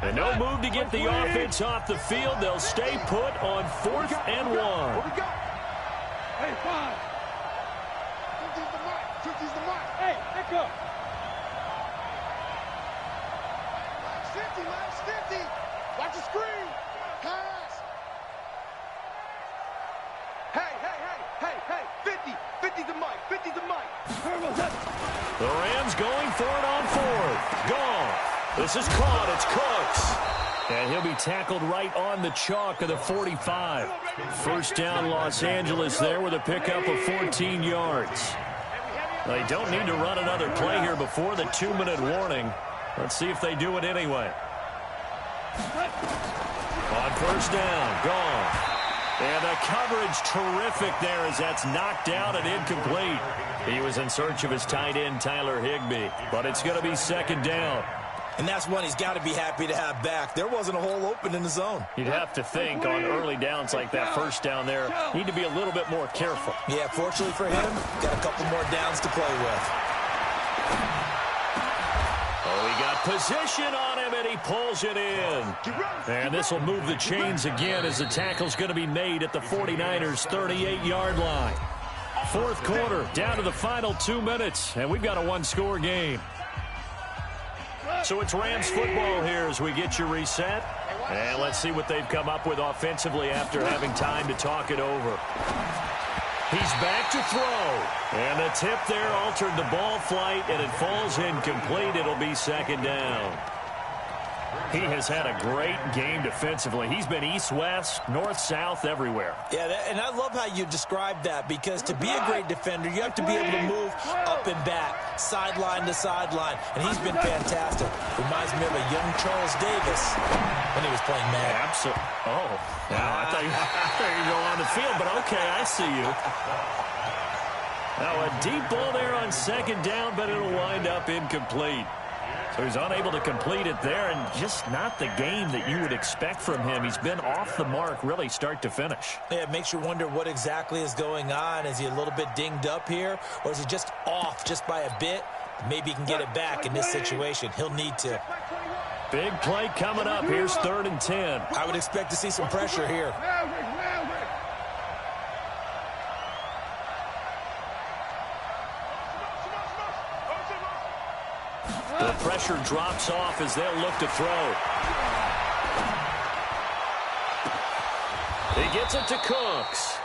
And no move to get the offense off the field. They'll stay put on 4th and 1. Hey, 5. 50's the mark. 50's the mark. Hey, back up. Max 50. Watch the screen. Pass. Hey. 50. 50's the mic. 50's the mic. The Rams going for it on 4th. Gone. This is caught. It's Cooks. And he'll be tackled right on the chalk of the 45. First down, Los Angeles there with a pickup of 14 yards. They don't need to run another play here before the 2-minute warning. Let's see if they do it anyway. On first down, gone. And the coverage terrific there as that's knocked out and incomplete. He was in search of his tight end, Tyler Higbee. But it's going to be second down. And that's one he's got to be happy to have back. There wasn't a hole open in the zone. You'd have to think on early downs like that first down there, need to be a little bit more careful. Yeah, fortunately for him, got a couple more downs to play with. Oh, he got position on him, and he pulls it in. And this will move the chains again as the tackle's going to be made at the 49ers' 38-yard line. Fourth quarter, down to the final 2 minutes, and we've got a 1-score game. So it's Rams football here as we get you reset. And let's see what they've come up with offensively after having time to talk it over. He's back to throw. And the tip there altered the ball flight, and it falls incomplete. It'll be second down. He has had a great game defensively. He's been east-west, north-south, everywhere. Yeah, and I love how you described that, because to be a great defender, you have to be able to move up and back, sideline to sideline, and he's been fantastic. Reminds me of a young Charles Davis when he was playing Madden. Absolutely. Oh, wow, I thought you were going on the field, but okay, I see you. Now a deep ball there on second down, but it'll wind up incomplete. So he's unable to complete it there, and just not the game that you would expect from him. He's been off the mark really start to finish. Yeah, it makes you wonder what exactly is going on. Is he a little bit dinged up here, or is he just off just by a bit? Maybe he can get it back in this situation. He'll need to. Big play coming up. Here's 3rd and 10. I would expect to see some pressure here. The pressure drops off as they'll look to throw. He gets it to Cooks.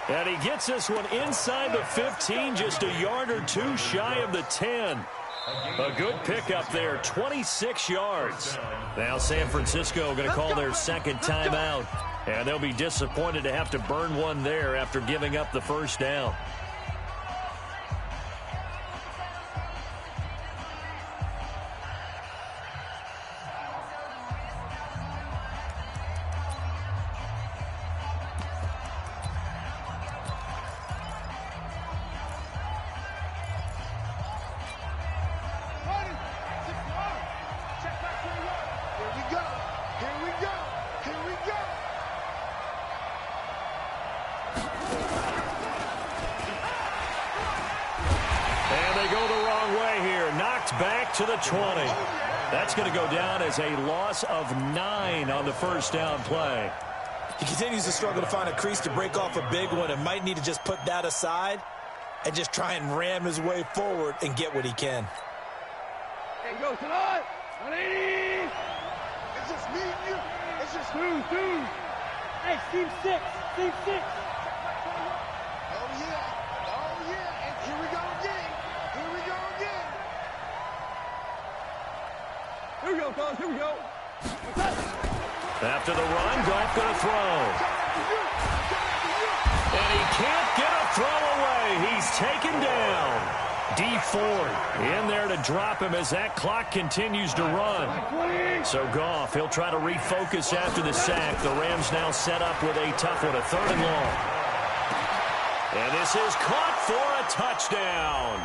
And he gets this one inside the 15, just a yard or two shy of the 10. A good pickup there, 26 yards. Now San Francisco going to call their second timeout. And they'll be disappointed to have to burn one there after giving up the first down. to the 20. That's going to go down as a loss of 9 on the first down play. He continues to struggle to find a crease to break off a big one and might need to just put that aside and just try and ram his way forward and get what he can. Hey, go tonight. 180. It's just me and you. It's just dude. Hey, team 6. Team 6. Oh, yeah. And here we go again. Here we go, fellas. Here we go. After the run, Goff going to throw. And he can't get a throw away. He's taken down. D Ford in there to drop him as that clock continues to run. So Goff, he'll try to refocus after the sack. The Rams now set up with a tough one, a 3rd and long. And this is caught for a touchdown.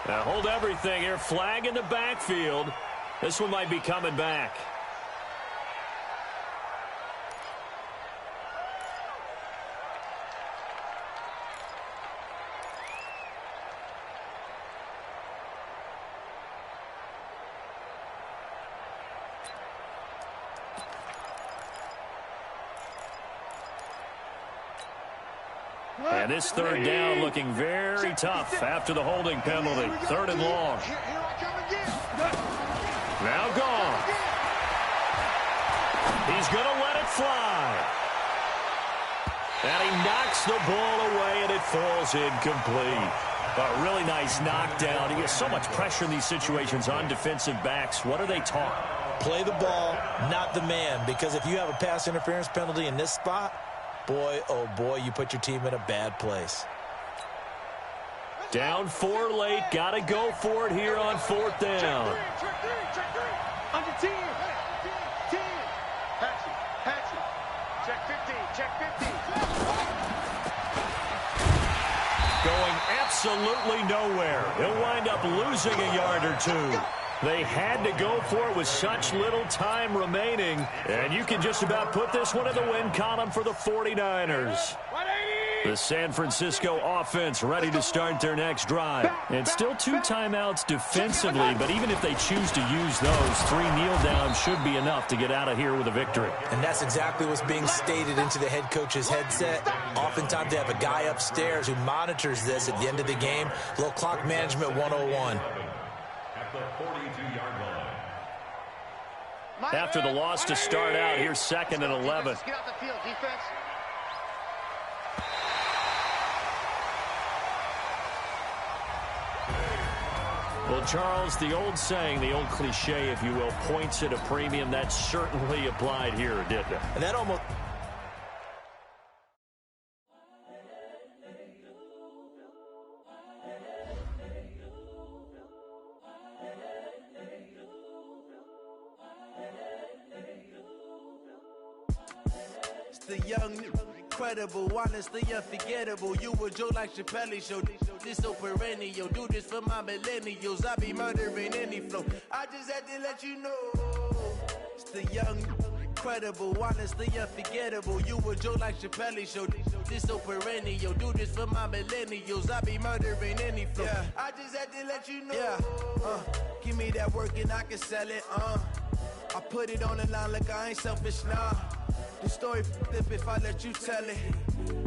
Now hold everything here. Flag in the backfield. This one might be coming back. And this 3rd down looking very tough after the holding penalty. 3rd and long. Now gone. He's going to let it fly. And he knocks the ball away, and it falls incomplete. A really nice knockdown. He has so much pressure in these situations on defensive backs. What are they taught? Play the ball, not the man, because if you have a pass interference penalty in this spot, boy, oh boy, you put your team in a bad place. Down 4 late. Got to go for it here on 4th down. Under 10. 10. Patchy. Check 15. Check 15. Going absolutely nowhere. He'll wind up losing a yard or 2. They had to go for it with such little time remaining. And you can just about put this one in the win column for the 49ers. The San Francisco offense ready to start their next drive. And still 2 timeouts defensively, but even if they choose to use those, 3 kneel downs should be enough to get out of here with a victory. And that's exactly what's being stated into the head coach's headset. Oftentimes they have a guy upstairs who monitors this at the end of the game. Little clock management 101. At the 42-yard line. After the loss to start out, here's 2nd and 11. Get out the field, defense. Well, Charles, the old saying, the old cliche, if you will, points at a premium, that certainly applied here, didn't it? And that almost... The young, incredible, honestly unforgettable. You a Joe like Chappelle show. This so perennial. Do this for my millennials. I be murdering any flow. I just had to let you know. It's the young, incredible, honestly unforgettable. You a Joe like Chappelle show. This so perennial. Do this for my millennials. I be murdering any flow. Yeah. I just had to let you know. Yeah. Give me that work and I can sell it. I put it on the line like I ain't selfish, nah. The story flip if I let you tell it.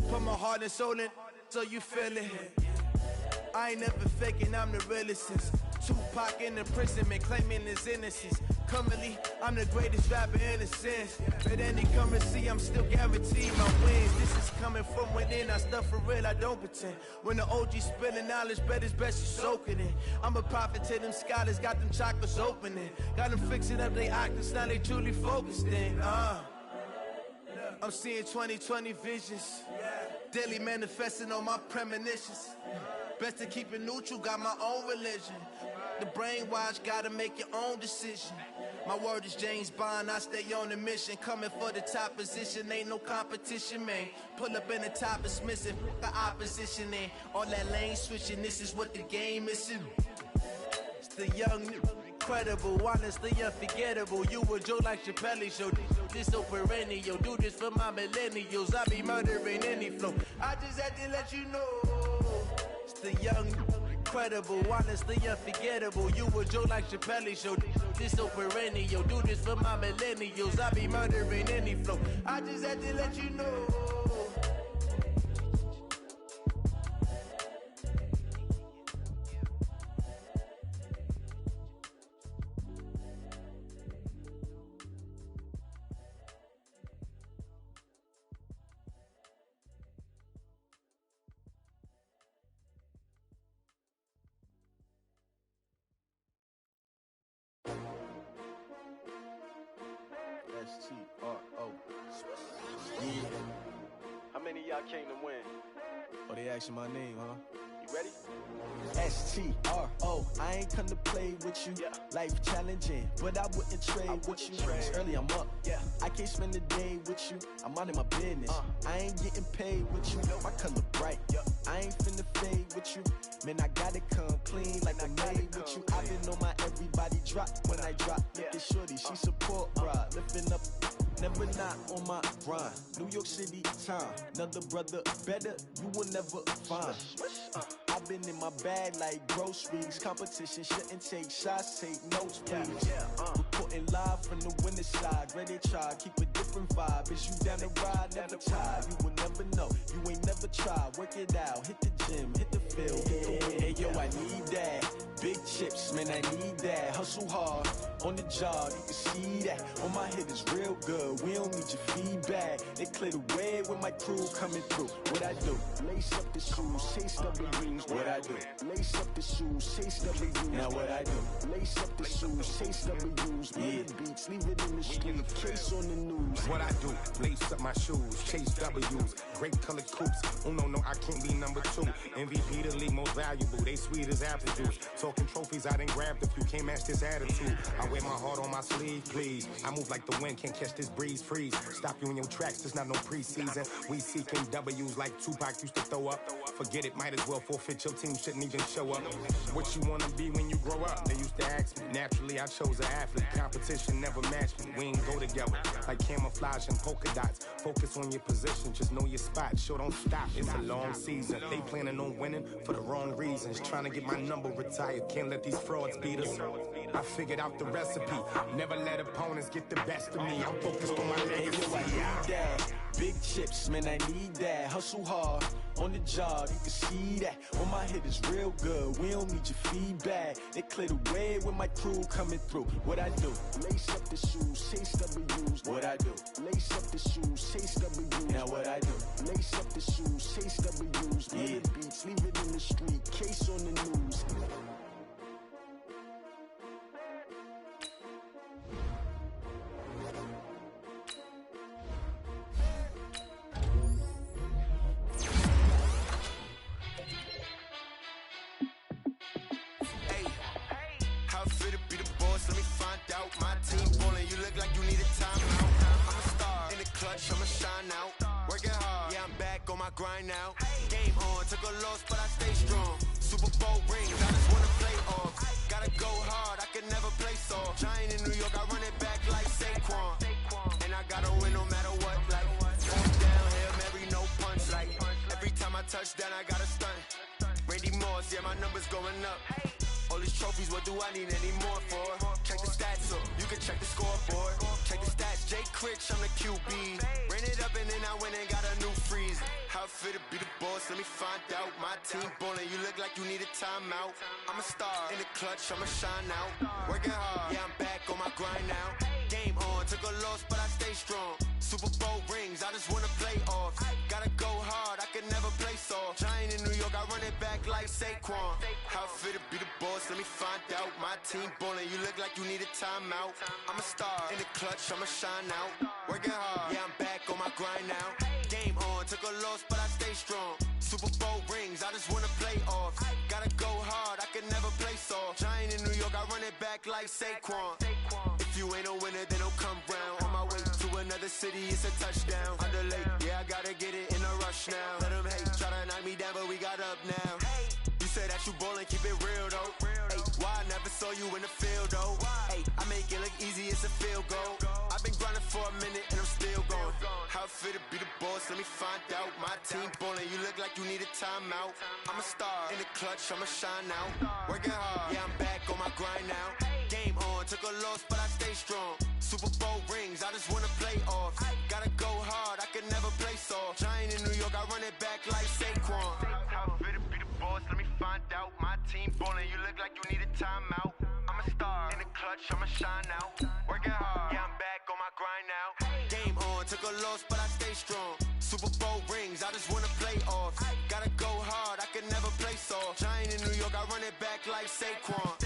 Put my heart and soul in so you feel it. I ain't never faking, I'm the realest since Tupac in imprisonment, claiming his innocence. Currently, I'm the greatest rapper in a sense. But any currency, I'm still guaranteed my wins. This is coming from within, I stuff for real, I don't pretend. When the OG spilling knowledge, bet it's best you soak it in. I'm a prophet to them scholars, got them chakras opening. Got them fixing up they octaves, now they truly focused in. I'm seeing 20/20 visions. Daily manifesting on my premonitions. Best to keep it neutral, got my own religion. The brainwash, gotta make your own decision. My word is James Bond, I stay on a mission. Coming for the top position, ain't no competition, man. Pull up in the top, it's missing, the opposition in. All that lane switching, this is what the game is. It's the young, incredible, honestly unforgettable. You a Joe like Chappelle show. This so perennial. Do this for my millennials. I be murdering any flow. I just had to let you know. It's the young, incredible, honestly unforgettable. You a joke like Chappelle show. This so perennial. Do this for my millennials. I be murdering any flow. I just had to let you know. S-T-R-O. Yeah. How many of y'all came to win? Oh, they asking my name, huh? You ready? S-T-R-O. I ain't come to play with you. Yeah. Life challenging, but I wouldn't trade with you. It's early, I'm up. Yeah. I can't spend the day with you. I'm minding my business. I ain't getting paid with you. My color bright. Yeah. I ain't finna fade with you. Man, I gotta come clean like I'm made with you. I've been on my everybody drop when I drop. Look at shorty, she support ride. Lifting up, never not on my grind. New York City time, another brother better, you will never find. I've been in my bag like groceries. Competition shouldn't take shots, take notes, please. Reporting live from the winning side. Ready to try, keep a different vibe. Is you down the ride, never tired. You will never know, you ain't never tried. Work it out, hit the gym, hit the field. Hey yo, I need that. Big chips, man, I need that. Hustle hard, on the job, you can see that. On my head is real good, we don't need your feedback. They clear the way with my crew coming through. What I do? Lace up the shoes, chase W's. What I do? Lace up the shoes, chase W's. Now what I do? Lace up the shoes, chase W's. Yeah. Beats, leave it in the street, case on the news. What I do? Lace up my shoes, chase W's. Great colored coops. Oh no, I can't be number 2. MVP the league most valuable. They sweet as apple juice. Talking trophies, I didn't grab the few. Can't match this attitude. I wear my heart on my sleeve, please. I move like the wind, can't catch this breeze, freeze. Stop you in your tracks, there's not no preseason. We seeking W's like Tupac used to throw up. Forget it, might as well forfeit. Your team shouldn't even show up. What you wanna be when you grow up? They used to ask me. Naturally, I chose an athlete. Competition never matched me. We ain't go together like camouflage and polka dots. Focus on your position, just know your spot. Sure, don't stop. It's a long season. They planning on winning for the wrong reasons. Trying to get my number retired. Can't let these frauds beat us. I figured out the recipe. Never let opponents get the best of me. I'm focused on my legacy. I need that. Big chips, man, I need that. Hustle hard, on the job, you can see that. On my head is real good, we don't need your feedback. They clear the way with my crew coming through. What I do? Lace up the shoes, chase W's. What I do? Lace up the shoes, chase W's. Now what I do? Lace up the shoes, chase W's. Yeah. Beats, leave it in the street, case on the news. Grind now, game on, took a loss, but I stay strong. Super Bowl rings, I just wanna play off. Gotta go hard, I can never play soft. Giant in New York, I run it back like Saquon. And I gotta win no matter what, like fourth down, Hail Mary, no punch, like every time I touch down, I gotta stunt. Randy Moss, yeah, my numbers going up. All these trophies, what do I need any more for? Check the stats up, you can check the scoreboard. Check the stats, Jay Critch, I'm the QB. Ran it up and then I went and got a new freeze. How fit to be the boss, let me find out. My team ballin', you look like you need a timeout. I'm a star, in the clutch, I'ma shine out. Working hard, yeah, I'm back on my grind now. Game on, took a loss, but I stay strong. Super Bowl rings, I just wanna play off. Gotta go hard, I can never play soft. Giant in New York, I run it back like Saquon. How fit to be the boss, let me find out. My team ballin', you look like you need a timeout. I'm a star, in the clutch, I'ma shine out. Working hard, yeah, I'm back on my grind now. Game on, took a loss, but I stay strong. Super Bowl rings, I just wanna play off. Gotta go hard, I can never play soft. Giant in New York, I run it back like Saquon. If you ain't a winner, then don't come round. On my way to another city, it's a touchdown. Underlay, yeah, I gotta get it in a rush now. Let them hate, try to knock me down, but we got up now. You say that you ballin', keep it real though. Hey, why I never saw you in the field, though? Hey, I make it look easy, it's a field goal. I've been grinding for a minute and I'm still going. How it feel to be the boss, let me find out. My team ballin', you look like you need a timeout. I'm a star in the clutch, I'ma shine now. Working hard, yeah, I'm back on my grind now. Game on, took a loss, but I stay strong. Super Bowl rings, I just wanna play off. Gotta go hard, I can never play soft. Giant in New York, I run it back like Saquon. How it feel to be the boss, let me find out. My team ballin', you look like you need a timeout. I'm a star in the clutch, I'ma shine now. Working hard, yeah, I'm back on my grind now. Game on, took a loss, but I stay strong. Super Bowl rings, I just wanna play off. Gotta go hard, I can never play soft. Giant in New York, I run it back like Saquon.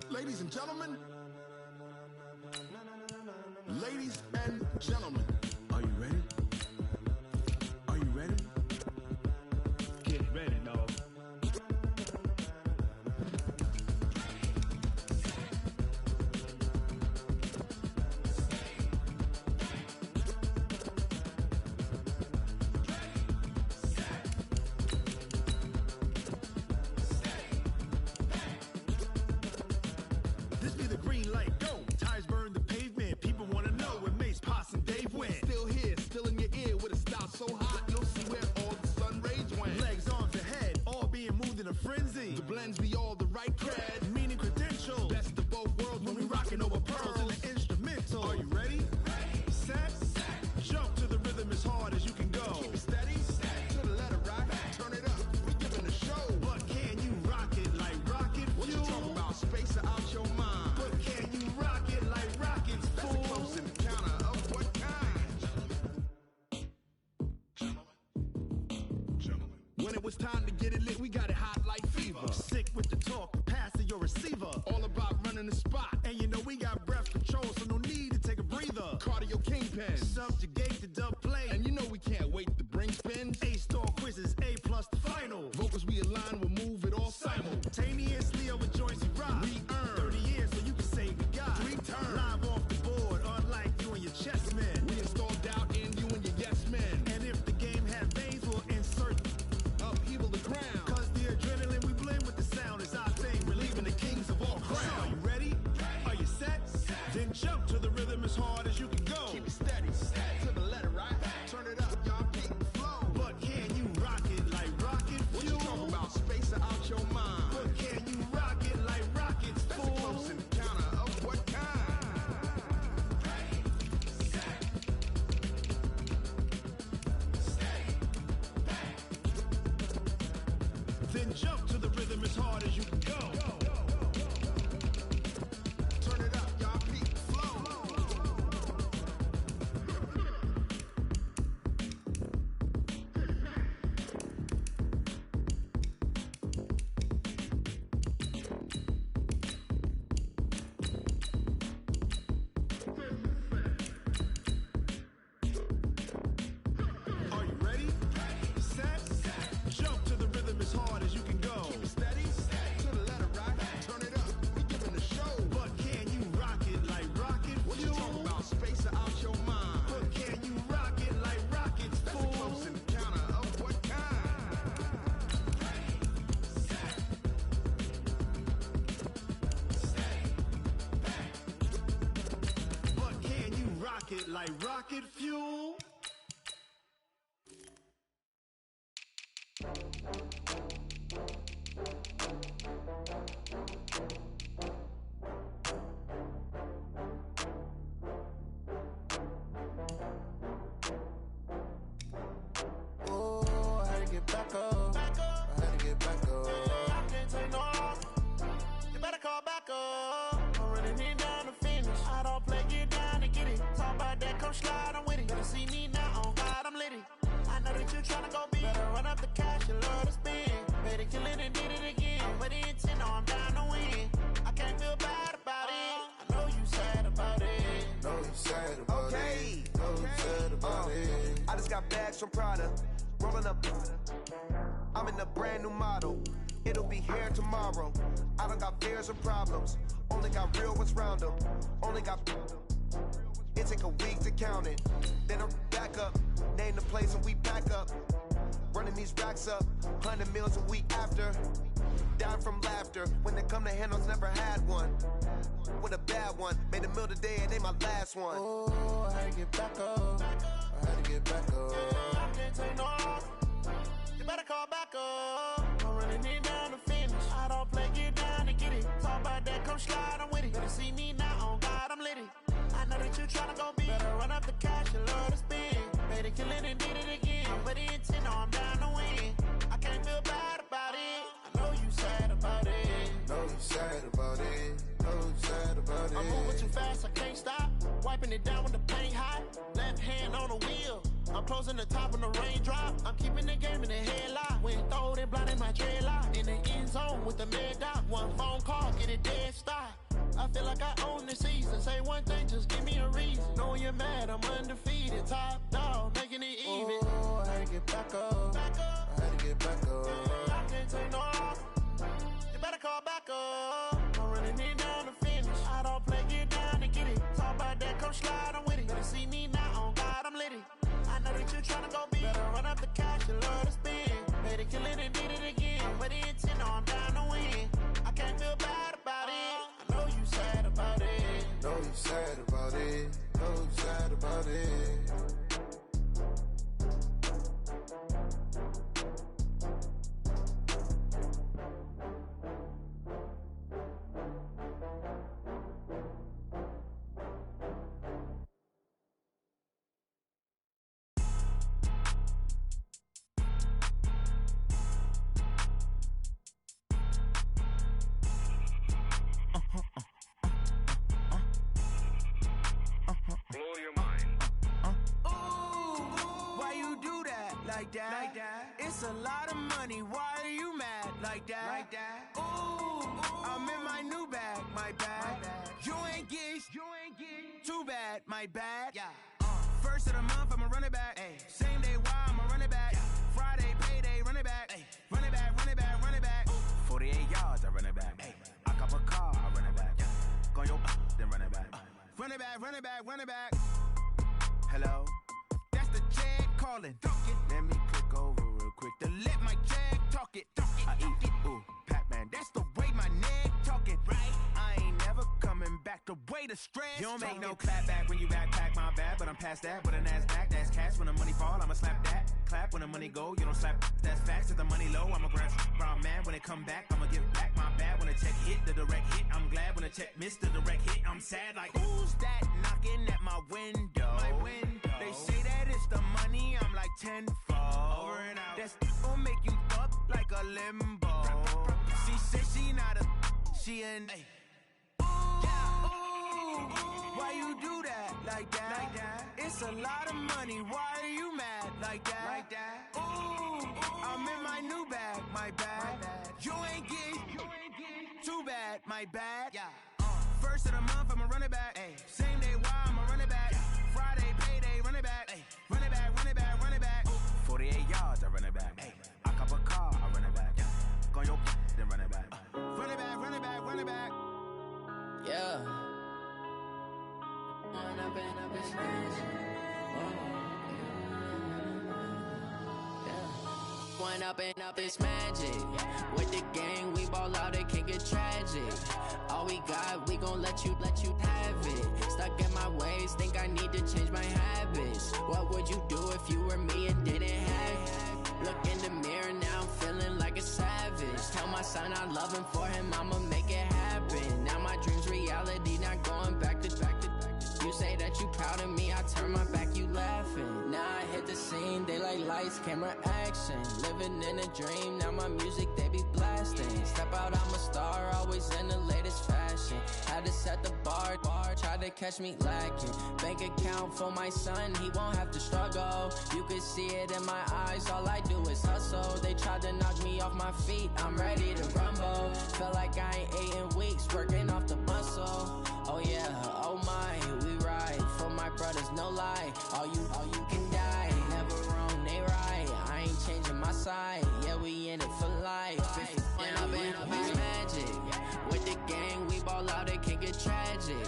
Ladies and gentlemen, ladies and gentlemen, are you ready? Are you ready? Get ready, dog. This be the green light, go. Tires burn the pavement. People wanna know where Mace, Pops, and Dave went. Still here, still in your ear with a style so hot, you'll see where all the sun rays went. Legs, arms, and head, all being moved in a frenzy. The blends be all the right cred, Meaning credentials. best of both worlds When we rockin' over pearls in the instrumental. Are you ready? Set, jump to the rhythm as hard as you can go. Keep it steady, to the letter right, turn it up, we giving a show. But can you rock it like rocket What you fuel? talking about, space or out your mind? But can you rock it like rockets, That's a fool? close encounter of what kind? When it was time to get it lit, we got it hot like fever. Sick with the talk, pass to your receiver. All about running the spot. And you know we got breath control, so no need to take a breather. Cardio kingpin. Subjugate the dub play. And you know we can't wait to bring spins. A-star quizzes, A+ the final. Vocals we align, we'll move it all Simultaneously over joints we rock. We earn 30 years so you can say we got 3 turns. live off the board, unlike you and your chess men. We install doubt in you and your yes men. And if the game had veins, we'll insert. Upheaval the crown. Cause the adrenaline we blend with the sound is our thing, relieving the kings of all Crown. crowns. Are you ready? Are you set? Then jump to the rhythm as hard as you can go. Keep it steady, to the letter right. Turn it up, y'all keep the flow. But can you rock it like rocket What you fuel? talking about, space or out your mind? But can you rock it like rockets, That's a fool? close encounter of what kind? Then jump to the rhythm as hard as you can go. Turn it up, y'all keep the flow. Are you ready? Set, jump to the rhythm as hard as you can go. Keep it steady, to the letter right. Turn it up, we giving the show. But can you rock it like rocket What you fuel? talking about, space or out your mind? But can you rock it like rockets, That's a fool? close encounter of what kind? But can you rock it like rocket fuel? Oh, I had to get back up. I had to get back up. I can't take no loss. You better call back up. I'm running it down to finish. I don't play, get down to get it. Talk about that, come slide, I'm with it. Better see me now, on God, I'm litty. I know that you tryna go big. Better run up the cash, you love to spend. Better kill it and did it again. But the intent, no, I'm down to win. I can't feel bad about it. I know you sad about it. Know you sad about it. Know you sad about it. I I just got bags from Prada, rolling up. I'm in a brand new model. It'll be here tomorrow. I don't got fears or problems. Only got real ones round them. Only got. It take a week to count it. Then I'm back up. Name the place and we back up. Running these racks up. 100 meals a week after. Dying from laughter. When they come to handles, never had one. With a bad one. Made a meal today and they my last one. Oh, I had to get back up. I had to get back up. I can't take no off. You better call back up. I'm running it down to finish. I don't play, get down to get it. Talk about that, come slide, I'm with it. Better see me now, on God, I'm lit it. I know that you tryna go big. Better run up the cash and love to spend. Made it, kill it, and did it again. But the intent, no, I'm down to win. I can't feel bad about it. I know you sad about it. Know you sad about it. Know you sad about it. I'm moving too fast, I can't stop. Wiping it down with the paint hot. Left hand on the wheel. I'm closing the top when the raindrop. I'm keeping the game in the headlock. When throwed and blinded my dreadlock. In the end zone with the mad dot. One phone call, get it dead stop. I feel like I own the season. Say one thing, just give me a reason. Knowing you're mad, I'm undefeated. Top dog, making it even. Oh, I had to get back up. I had to get back up. I can't take no off. You better call back up. I'm running it down to finish. I don't play, get down to get it. Talk about that, come slide, I'm with it. Better see me now, on God, I'm lit it. I know that you tryna go big. Better run up the cash and love to spend. Made it, kill it, and did it again. But the intent, no, I'm down to win. I can't feel bad about it. I know you sad about it. Know you sad about it. Know you sad about it. Like that. It's a lot of money. Why are you mad? Like that. Ooh, I'm in my new bag. My bad. You ain't get too bad. My bad. Yeah. First of the month, I'ma run it back. Ay. Same day, why I'ma run it back. Friday, payday, run it back. Ay. Run it back, run it back, run it back. 48 yards, I run it back. Ay. I cop a car, I run it back. Go your then run it back. Run it back, run it back, run it back. Hello? That's the jag calling. Let me click over real quick to let my jag talk it. I eat it, ooh, Pac-Man. That's the way my neck talking. Right? I ain't never coming back. The way the stress. You don't make no clap back when you backpack, my bad. But I'm past that with a NASDAQ. That's cash when the money fall. I'ma slap that. Clap when the money go. You don't slap. That's facts. If the money low, I'ma grab brown man. When it come back, I'ma give back my bad. When the check hit, the direct hit. I'm glad when the check missed the direct hit. I'm sad like who's that knocking at my window? My window. They say that it's the money. I'm like tenfold. Over and out. That's gon' make you up like a limbo. She said she not a. She an. Why you do that? Like that? It's a lot of money. Why are you mad? Like that? Ooh, I'm in my new bag. My bad. You ain't get too bad. My bad. Yeah. First of the month, I'ma run it back. Ay. Same day, why I'ma run it back. Friday, payday, run it back. Ay. Run it back, run it back, run it back. 48 yards, I run it back. Ay. I cop a car, I run it back. Go your then run it back. Run it back, run it back, run it back. Yeah. Run up and up his face. One up and up is magic. With the gang, we ball out, it can get tragic. All we got, we gon' let you have it. Stuck in my ways, think I need to change my habits. What would you do if you were me and didn't have it? Look in the mirror, now I'm feeling like a savage. Tell my son I love him, for him I'ma make it happen. Now my dream's reality, not going back to. You say that you proud of me, I turn my back, you laughing. Now I hit the scene, daylight lights, camera action. Living in a dream, now my music, they be blasting. Step out, I'm a star, always in the latest fashion. Had to set the bar, try to catch me lacking. Bank account for my son, he won't have to struggle. You can see it in my eyes, all I do is hustle. They tried to knock me off my feet, I'm ready to rumble. Felt like I ain't ate in weeks, working off the muscle. Oh yeah, oh my, we ride for my brothers, no lie. All you can die. Never get tragic.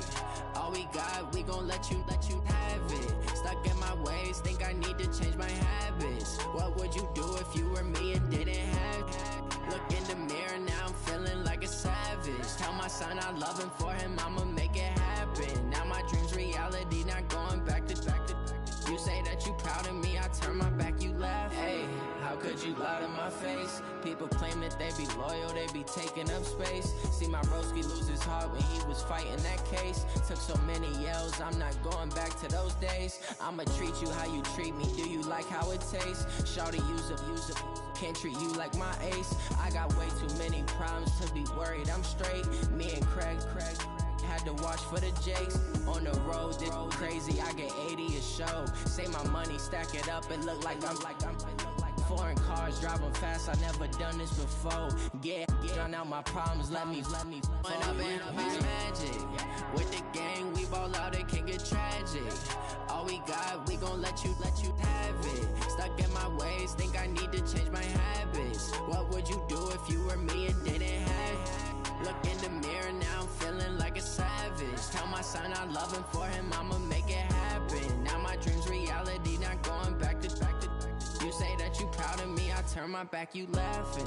All we got, we gon' let you have it. Stuck in my ways, think I need to change my habits. What would you do if you were me and didn't have it? Look in the mirror, now I'm feeling like a savage. Tell my son I love him, for him I'ma make it happen. Now my dream's reality, not going back to. You say that you proud of me, I turn my back, you laugh. Hey, how could you lie to my face? People claim that they be loyal, they be taking up space. See my broski lose his heart when he was fighting that case. Took so many yells, I'm not going back to those days. I'ma treat you how you treat me, do you like how it tastes? Shawty, use it. Can't treat you like my ace. I got way too many problems to be worried, I'm straight. Me and Craig had to watch for the Jakes. On the road, this crazy, I get 80 a show. Say my money, stack it up, it look like I'm foreign cars, driving fast, I never done this before. Get drown out my problems, let me When up in it's magic. With the gang, we ball out, it can get tragic. All we got, we gon' let you have it. Stuck in my ways, think I need to change my habits. What would you do if you were me and didn't have it? Look in the mirror, now I'm feeling like a savage. Tell my son I love him, for him I'ma make it happen. Now my dream's reality, not going back to. You say that you proud of me, I turn my back, you laughing.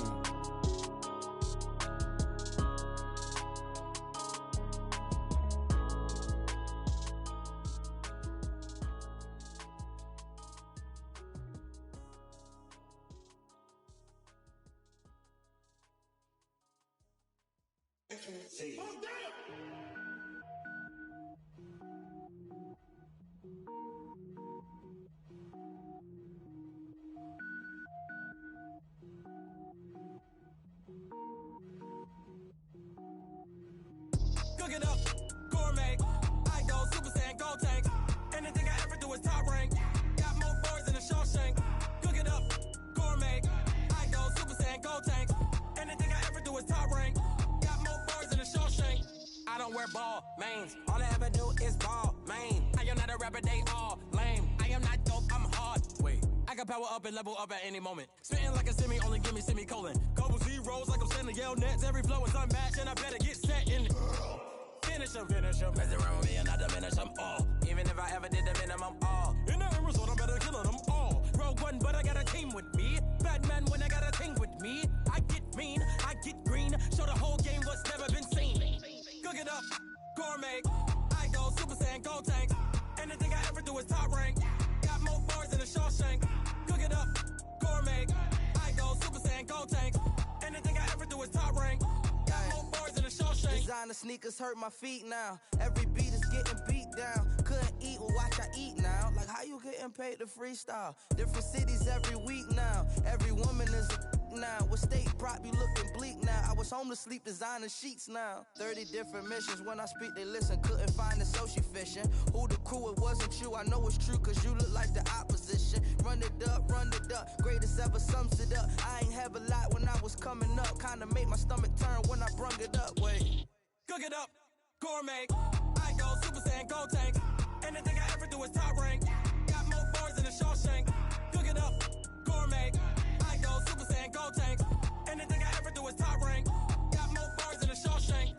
Cook it up, gourmet. I go Super Saiyan, go tank. Anything I ever do is top rank. Got more boys than a Shawshank. Cook it up, gourmet. I go Super Saiyan, go tank. Anything I ever do is top rank. Got more boys than a Shawshank. I don't wear ball mains. All I ever do is ball main. I am not a rapper, they all lame. I am not dope, I'm hard. Wait, I can power up and level up at any moment. Spitting like a semi, only give me semicolon. Couple zeros like I'm sending yell nets. Every flow is unmatched and I better get set in it. Finish them. Mess around with me and I diminish them all. Even if I ever did the minimum, all. In the end result, I'm better killing them all. Rogue One, but I got a team with me. Batman when I got a team with me. I get mean, I get green. Show the whole game what's never been seen. Cook it up, gourmet. I go Super Saiyan, go tank. Anything I ever do is top rank. Got more bars than a Shawshank. Cook it up, gourmet. I go Super Saiyan, go tank. Anything I ever do is top rank. Designer sneakers hurt my feet now. Every beat is getting beat down. Couldn't eat, well watch I eat now. Like how you getting paid to freestyle? Different cities every week now. Every woman is a now. With state prop, you looking bleak now. I was home to sleep designing sheets now. 30 different missions. When I speak, they listen. Couldn't find the social fishing. Who the crew, it wasn't you. I know it's true, cause you look like the opposition. Run it up. Greatest ever sums it up. I ain't have a lot when I was coming up. Kinda made my stomach turn when I brung it up. Wait. Cook it up, gourmet. I go Super Saiyan, go tank. Anything I ever do is top rank. Got more bars than a Shawshank. Cook it up, gourmet. I go Super Saiyan, go tank. Anything I ever do is top rank. Got more bars than a Shawshank.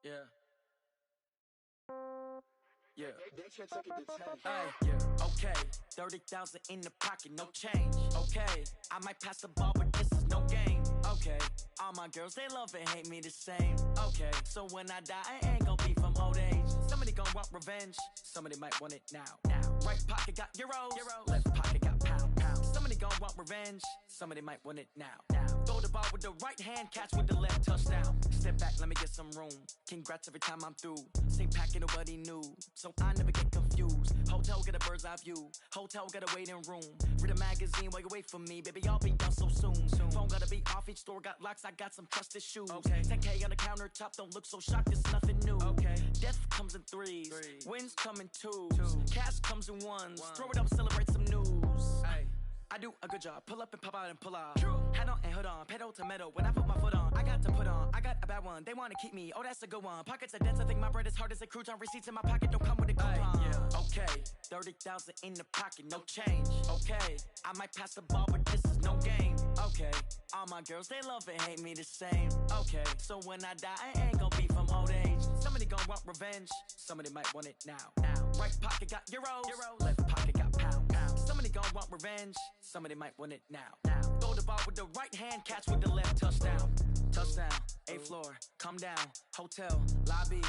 Yeah. Yeah. Yeah. Okay. 30,000 in the pocket, no change. Okay. I might pass the ball, but this is no game. Okay. All my girls, they love and hate me the same. Okay. So when I die, I ain't gonna be from old age. Somebody gonna want revenge. Somebody might want it now. Right pocket got euros. Left pocket got pounds. Somebody gonna want revenge. Somebody might want it now. Throw the ball with the right hand, catch with the left, touchdown. Step back, let me get some room. Congrats every time I'm through. Same packet, nobody knew. So I never get confused. Hotel get a bird's eye view. Hotel get a waiting room. Read a magazine while you wait for me. Baby, I'll be done so soon. Phone gotta be off, each store got locks. I got some trusted shoes. Okay. 10K on the countertop, don't look so shocked, it's nothing new. Okay. Death comes in threes. Wins come in twos. Cash comes in ones. Throw it up, celebrate some news. Ay. I do a good job. Pull up and pop out and pull out. Hat on and hood on. Pedal to metal. When I put my foot on, I got to put on. I got a bad one. They want to keep me. Oh, that's a good one. Pockets are dense. I think my bread is hard as a crouton. Receipts in my pocket don't come with a coupon. Okay, 30,000 in the pocket, no change. Okay, I might pass the ball, but this is no game. Okay, all my girls, they love and hate me the same. Okay, so when I die, I ain't gonna be from old age. Somebody gon' want revenge, somebody might want it now. Right pocket got euros, left pocket got pounds. Somebody gon' want revenge, somebody might want it now. Throw the ball with the right hand, catch with the left, touchdown. Touchdown, 8th floor, come down, hotel, lobby.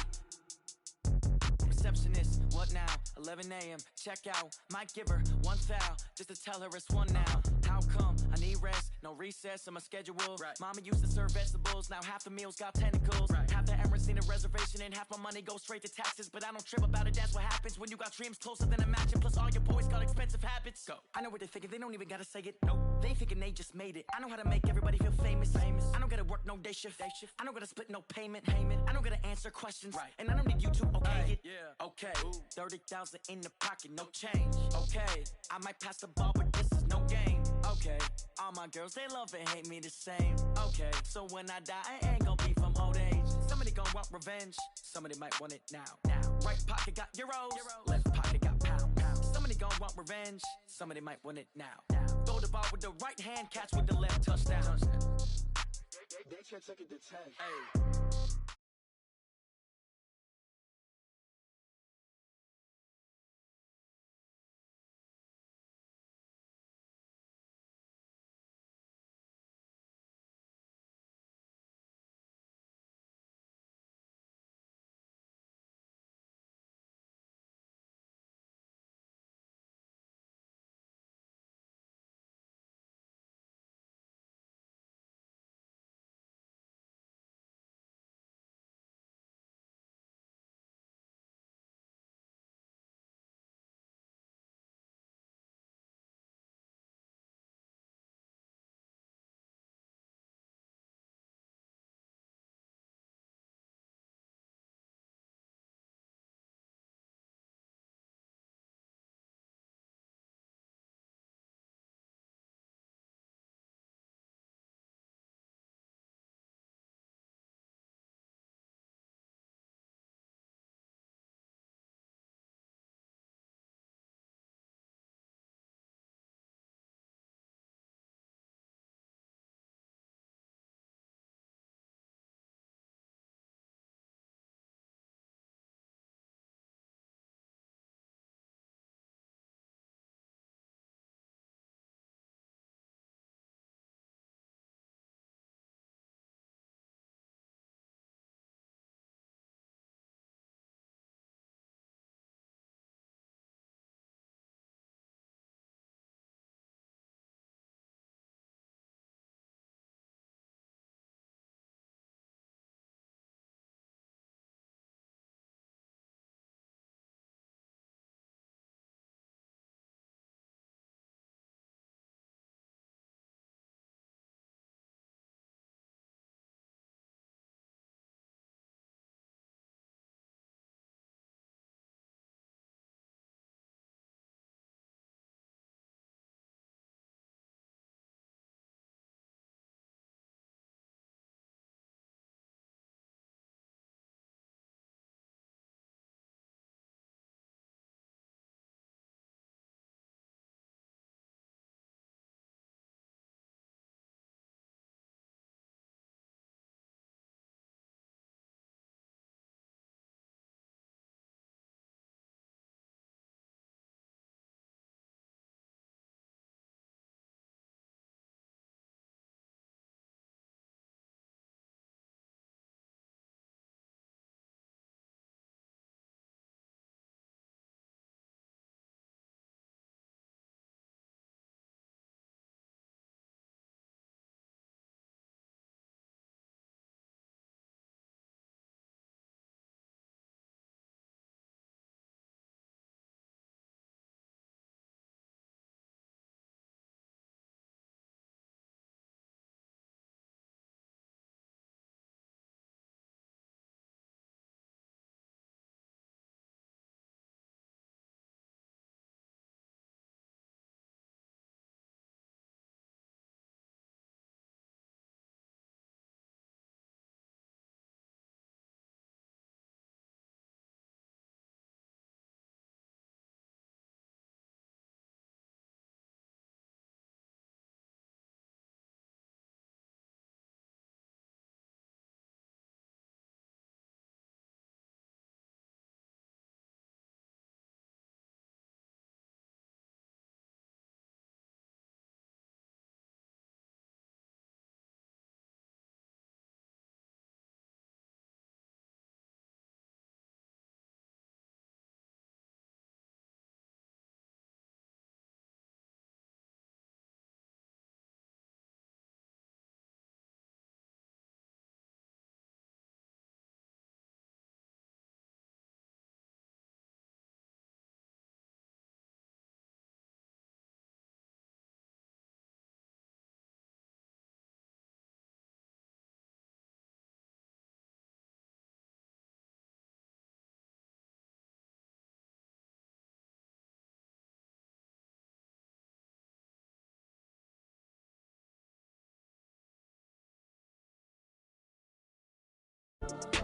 Receptionist, what now? 11 a.m. Check out. Might give her one foul just to tell her it's one now. How come? I need rest, no recess in my schedule. Right. Mama used to serve vegetables, now half the meals got tentacles. Right. Half the Emirates need a reservation and half my money goes straight to taxes. But I don't trip about it, that's what happens when you got dreams closer than a matching. Plus all your boys got expensive habits. Go. I know what they're thinking, they don't even gotta say it. Nope. They thinking they just made it. I know how to make everybody feel famous. I don't gotta work no day shift. I don't gotta split no payment. I don't gotta answer questions. Right. And I don't need you to okay it. Yeah. Okay. 30,000 in the pocket, no change. Okay, I might pass the ball, but this is no game. Okay, all my girls, they love and hate me the same. Okay, so when I die, I ain't gonna be from old age. Somebody gon' want revenge, somebody might want it now. Right pocket got euros, left pocket got pounds. Somebody gon' want revenge, somebody might want it now. Throw the ball with the right hand, catch with the left, touchdown. They can't take it to 10. Hey.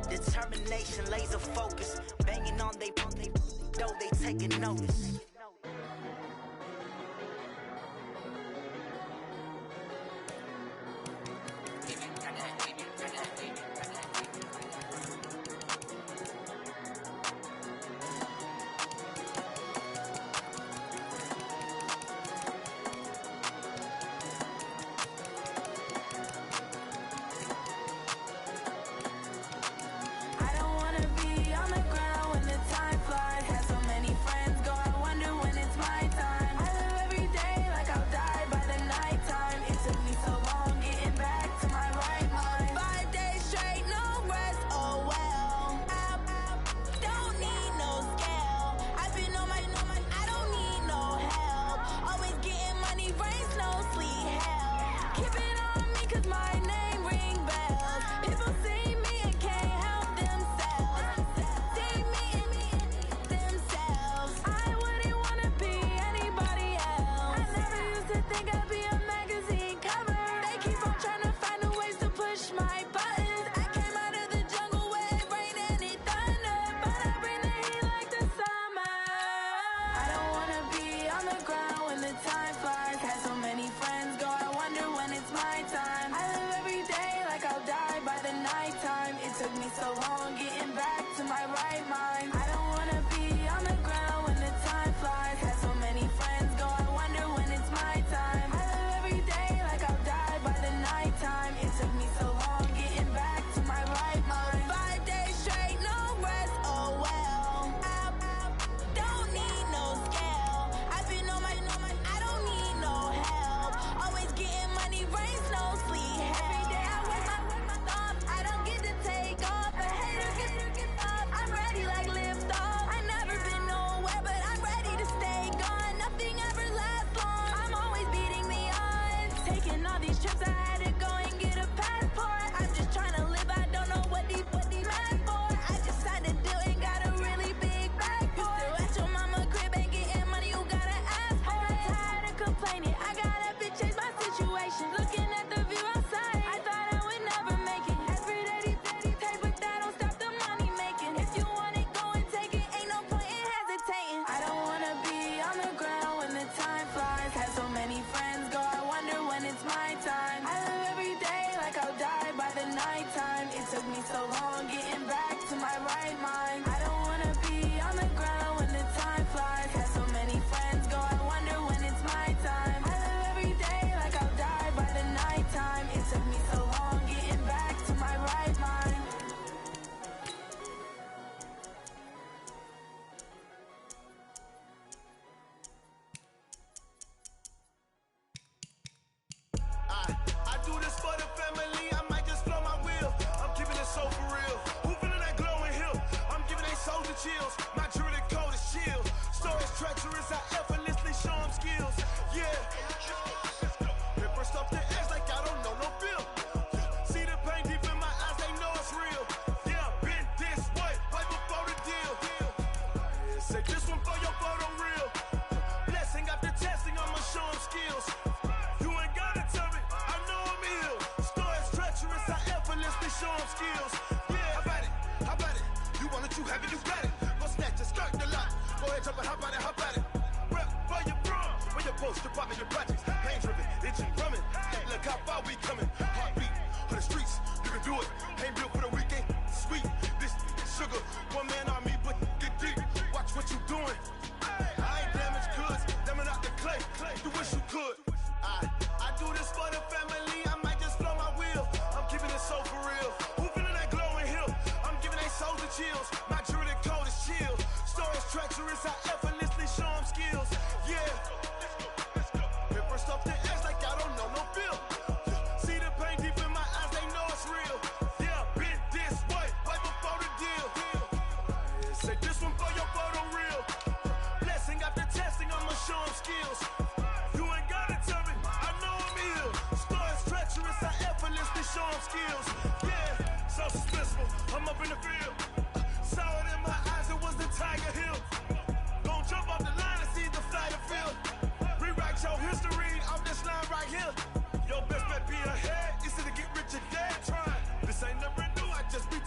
Determination, laser focus, banging on they though they taking notice.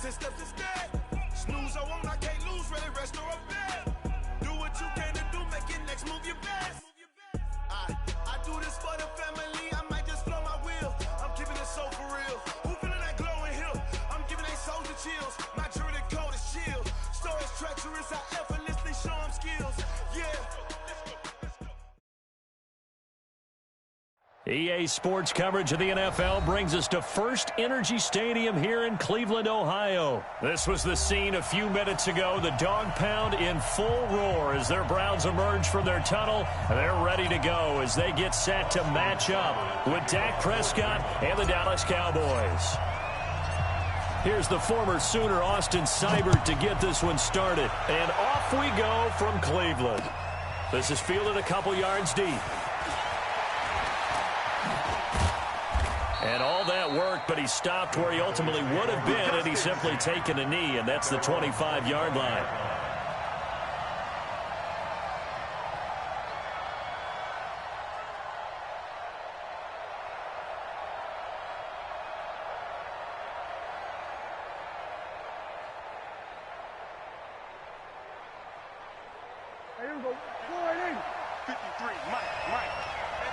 Step EA Sports coverage of the NFL brings us to First Energy Stadium here in Cleveland, Ohio. This was the scene a few minutes ago. The dog pound in full roar as their Browns emerge from their tunnel. They're ready to go as they get set to match up with Dak Prescott and the Dallas Cowboys. Here's the former Sooner Austin Seibert to get this one started. And off we go from Cleveland. This is fielded a couple yards deep. And all that worked, but he stopped where he ultimately would have been had he simply taken a knee, and that's the 25-yard line. Here we go. 53, Mike. Hey,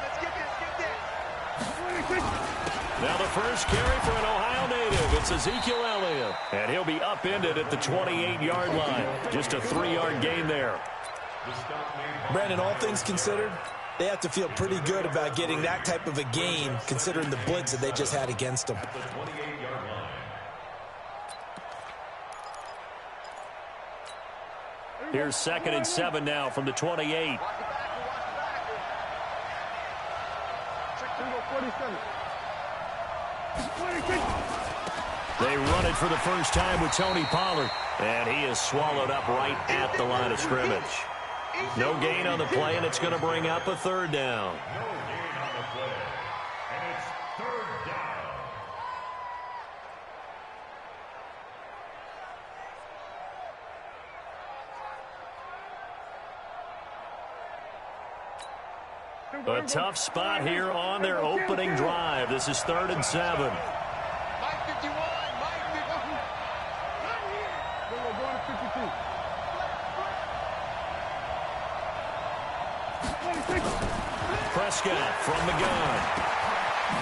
let's get this. Now the first carry for an Ohio native. It's Ezekiel Elliott. And he'll be upended at the 28-yard line. Just a 3-yard gain there. Brandon, all things considered, they have to feel pretty good about getting that type of a gain, considering the blitz that they just had against them. Here's 2nd and 7 now from the 28. They run it for the first time with Tony Pollard, and he is swallowed up right at the line of scrimmage. No gain on the play, and it's going to bring up a 3rd down. A tough spot here on their opening drive. This is 3rd and 7. Mike 51, Mike 51. We're going to 52. Prescott from the gun.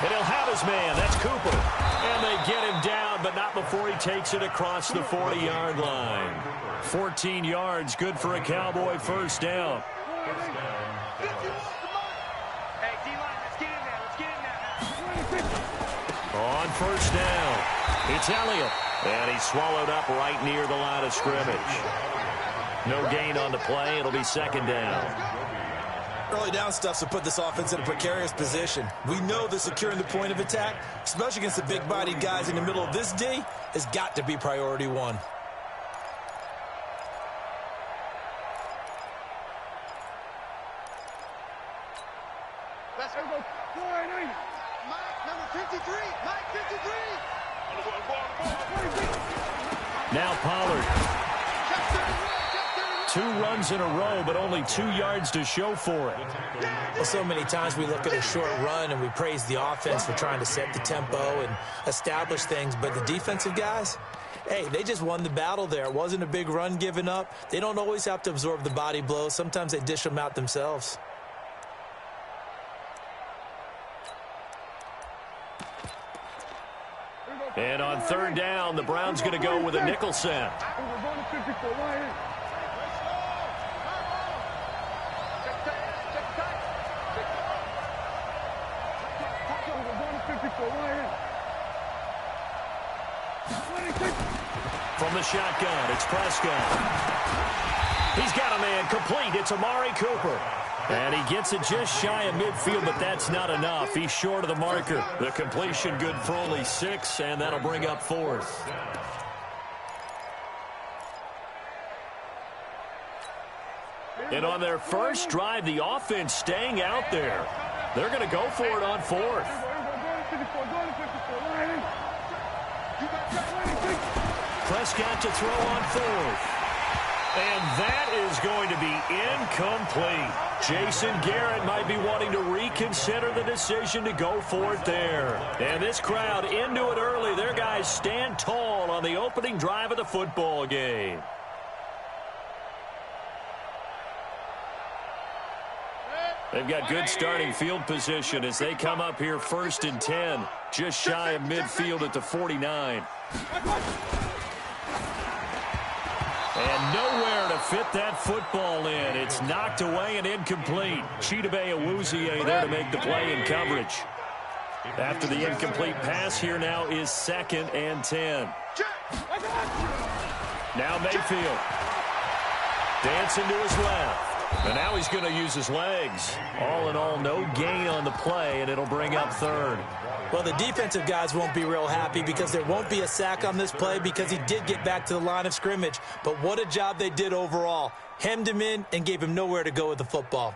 And he'll have his man. That's Cooper. And they get him down, but not before he takes it across the 40-yard line. 14 yards, good for a Cowboy first down. On first down, it's Elliott, and he's swallowed up right near the line of scrimmage. No gain on the play. It'll be 2nd down. Early down stuff to put this offense in a precarious position. We know that securing the point of attack, especially against the big-bodied guys in the middle of this D, has got to be priority 1. Let's go. 4-8. Mike, number 53. Mike, 53. Now Pollard. 2 runs in a row, but only 2 yards to show for it. Well, so many times we look at a short run and we praise the offense for trying to set the tempo and establish things, but the defensive guys, hey, they just won the battle there. It wasn't a big run given up. They don't always have to absorb the body blows. Sometimes they dish them out themselves. And on 3rd down, the Browns going to go with a nickel set. From the shotgun, it's Prescott. He's got a man complete. It's Amari Cooper. And he gets it just shy of midfield, but that's not enough. He's short of the marker. The completion good for only 6, and that'll bring up 4th. And on their first drive, the offense staying out there. They're going to go for it on 4th. Prescott to throw on 4th. And that is going to be incomplete. Jason Garrett might be wanting to reconsider the decision to go for it there. And this crowd into it early. Their guys stand tall on the opening drive of the football game. They've got good starting field position as they come up here 1st and 10, just shy of midfield at the 49. And nowhere to fit that football in. It's knocked away and incomplete. Chidobe Awuzie there to make the play in coverage. After the incomplete pass, here now is 2nd and 10. Now Mayfield. Dancing to his left. And now he's going to use his legs. All in all, no gain on the play, and it'll bring up 3rd. Well, the defensive guys won't be real happy because there won't be a sack on this play because he did get back to the line of scrimmage. But what a job they did overall. Hemmed him in and gave him nowhere to go with the football.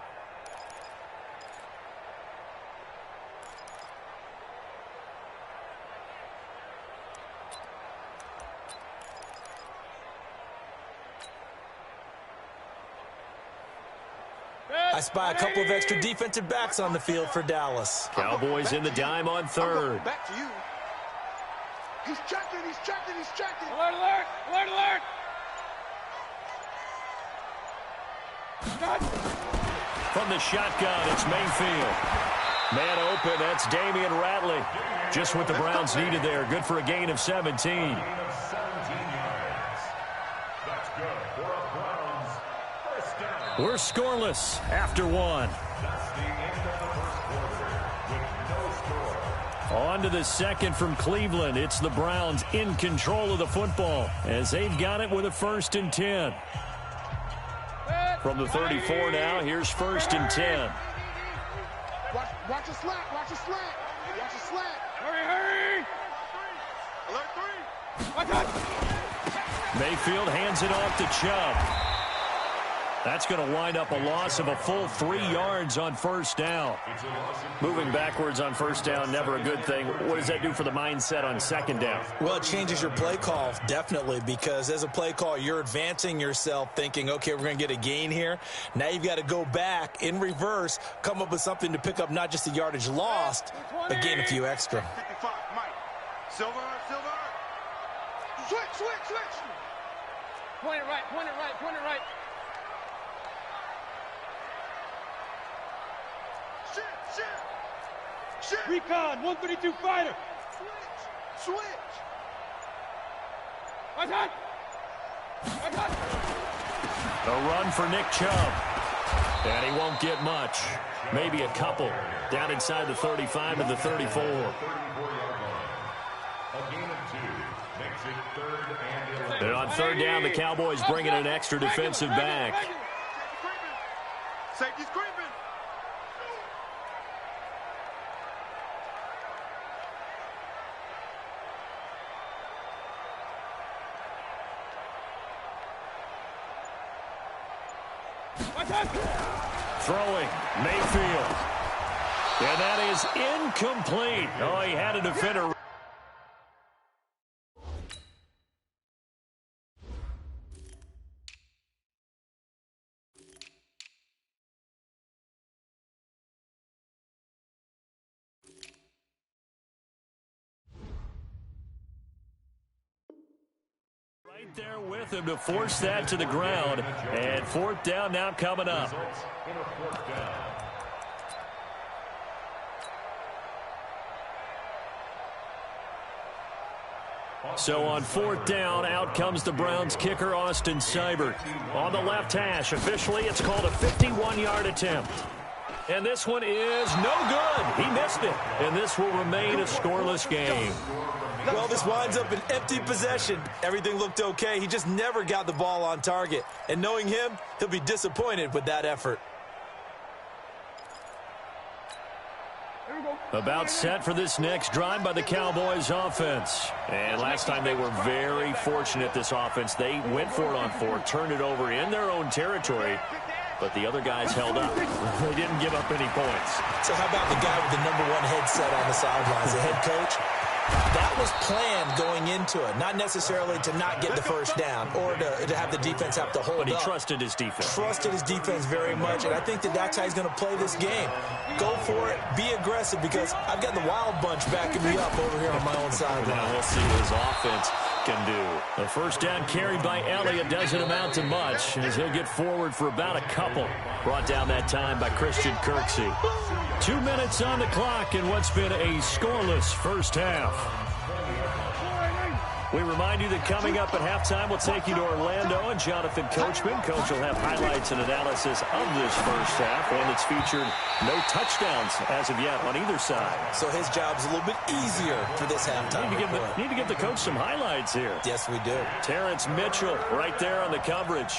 I spy a couple of extra defensive backs on the field for Dallas. Cowboys in the dime on 3rd. Back to you. He's checking, he's checking, he's checking. Alert, alert, alert, alert. From the shotgun, it's Mayfield. Man open, that's Damian Ratley. Just what the Browns needed there. Good for a gain of 17. We're scoreless after 1. On to the 2nd from Cleveland. It's the Browns in control of the football as they've got it with a 1st and 10. From the 34 now, here's 1st and 10. Watch a slant, watch a slant, watch a slant. Hurry, hurry. Alert 3. Mayfield hands it off to Chubb. That's going to wind up a loss of a full 3 yards on 1st down. Moving backwards on 1st down, never a good thing. What does that do for the mindset on 2nd down? Well, it changes your play call, definitely, because as a play call, you're advancing yourself thinking, okay, we're going to get a gain here. Now you've got to go back in reverse, come up with something to pick up not just the yardage lost, but gain a few extra. 55, Mike. Silver. Switch. Point it right, point it right, point it right. Shit. Recon, 132 fighter. Switch. Attack. A run for Nick Chubb. And he won't get much. Maybe a couple. Down inside the 35 to the 34. And on 3rd down, the Cowboys bring in an extra defensive back. Safety's creeping. Throwing, Mayfield. And that is incomplete. Oh, he had a defender. Right there with him to force that to the ground. And 4th down now coming up. So on 4th down, out comes the Browns kicker, Austin Seibert. On the left hash, officially it's called a 51-yard attempt. And this one is no good. He missed it. And this will remain a scoreless game. Well, this winds up an empty possession. Everything looked okay. He just never got the ball on target. And knowing him, he'll be disappointed with that effort. About set for this next drive by the Cowboys offense. And last time they were very fortunate, this offense. They went for it on 4, turned it over in their own territory, but the other guys held up. They didn't give up any points. So how about the guy with the #1 headset on the sidelines, the head coach? That was planned going into it, not necessarily to not get the 1st down or to have the defense have to hold up. But he trusted his defense. Trusted his defense very much, and I think that's how he's going to play this game. Go for it, be aggressive, because I've got the wild bunch backing me up over here on my own sideline. Now we'll see what his offense can do. The 1st down carried by Elliott doesn't amount to much, as he'll get forward for about a couple. Brought down that time by Christian Kirksey. 2 minutes on the clock in what's been a scoreless 1st half. We remind you that coming up at halftime, we'll take you to Orlando and Jonathan Coachman. Coach will have highlights and analysis of this first half, one that's featured no touchdowns as of yet on either side. So his job's a little bit easier for this halftime. Need to give the coach some highlights here. Yes, we do. Terrence Mitchell right there on the coverage.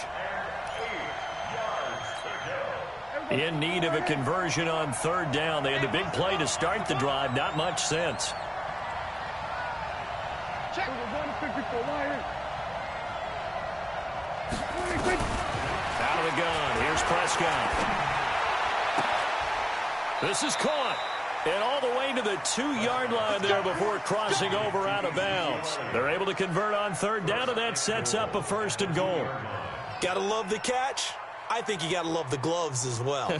In need of a conversion on third down. They had the big play to start the drive. Not much sense. Check. Out of the gun. Here's Prescott. This is caught. And all the way to the 2-yard line there before crossing over out of bounds. They're able to convert on third down, and that sets up a 1st and goal. Gotta love the catch. I think you got to love the gloves as well.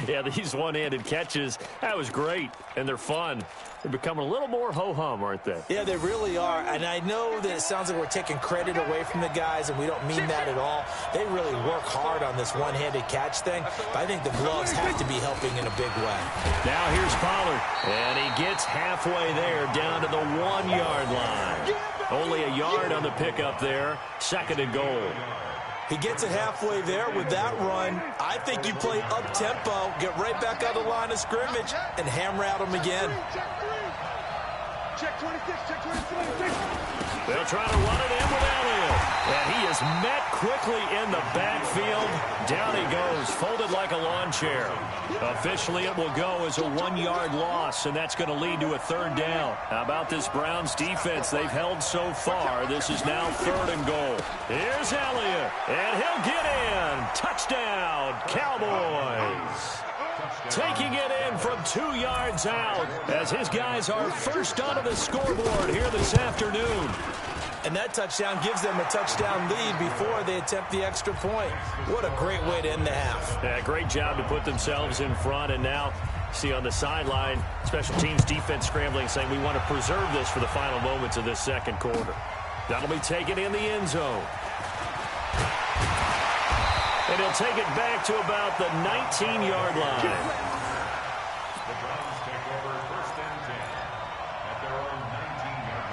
Yeah, these one-handed catches, that was great, and they're fun. They're becoming a little more ho-hum, aren't they? Yeah, they really are, and I know that it sounds like we're taking credit away from the guys, and we don't mean that at all. They really work hard on this one-handed catch thing, but I think the gloves have to be helping in a big way. Now here's Pollard, and he gets halfway there down to the 1-yard line. Only a yard on the pickup there, 2nd and goal. He gets it halfway there with that run. I think you play up-tempo, get right back on the line of scrimmage, and hammer at him again. Check 26, check 26. They'll try to run it in with Elliott. And he is met quickly in the backfield. Down he goes, folded like a lawn chair. Officially, it will go as a 1-yard loss, and that's going to lead to a 3rd down. How about this Browns defense they've held so far? This is now 3rd and goal. Here's Elliott, and he'll get in. Touchdown, Cowboys. Taking it in from 2 yards out as his guys are first onto the scoreboard here this afternoon. And that touchdown gives them a touchdown lead before they attempt the extra point. What a great way to end the half. Yeah, great job to put themselves in front. And now, see on the sideline, special teams defense scrambling, saying we want to preserve this for the final moments of this 2nd quarter. That'll be taken in the end zone. And he'll take it back to about the 19-yard line. The Browns take over 1st and 10 at their own 19-yard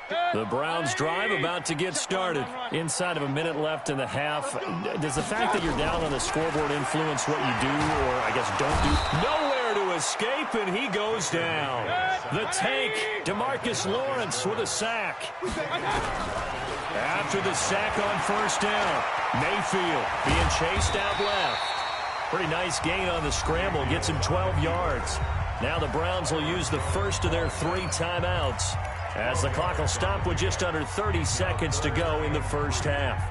line. The Browns drive about to get started. Inside of a minute left in the half. Does the fact that you're down on the scoreboard influence what you do, or I guess don't do? Nowhere to escape, and he goes down. The tank, DeMarcus Lawrence with a sack. After the sack on 1st down, Mayfield being chased out left. Pretty nice gain on the scramble, gets him 12 yards. Now the Browns will use the first of their 3 timeouts, as the clock will stop with just under 30 seconds to go in the first half.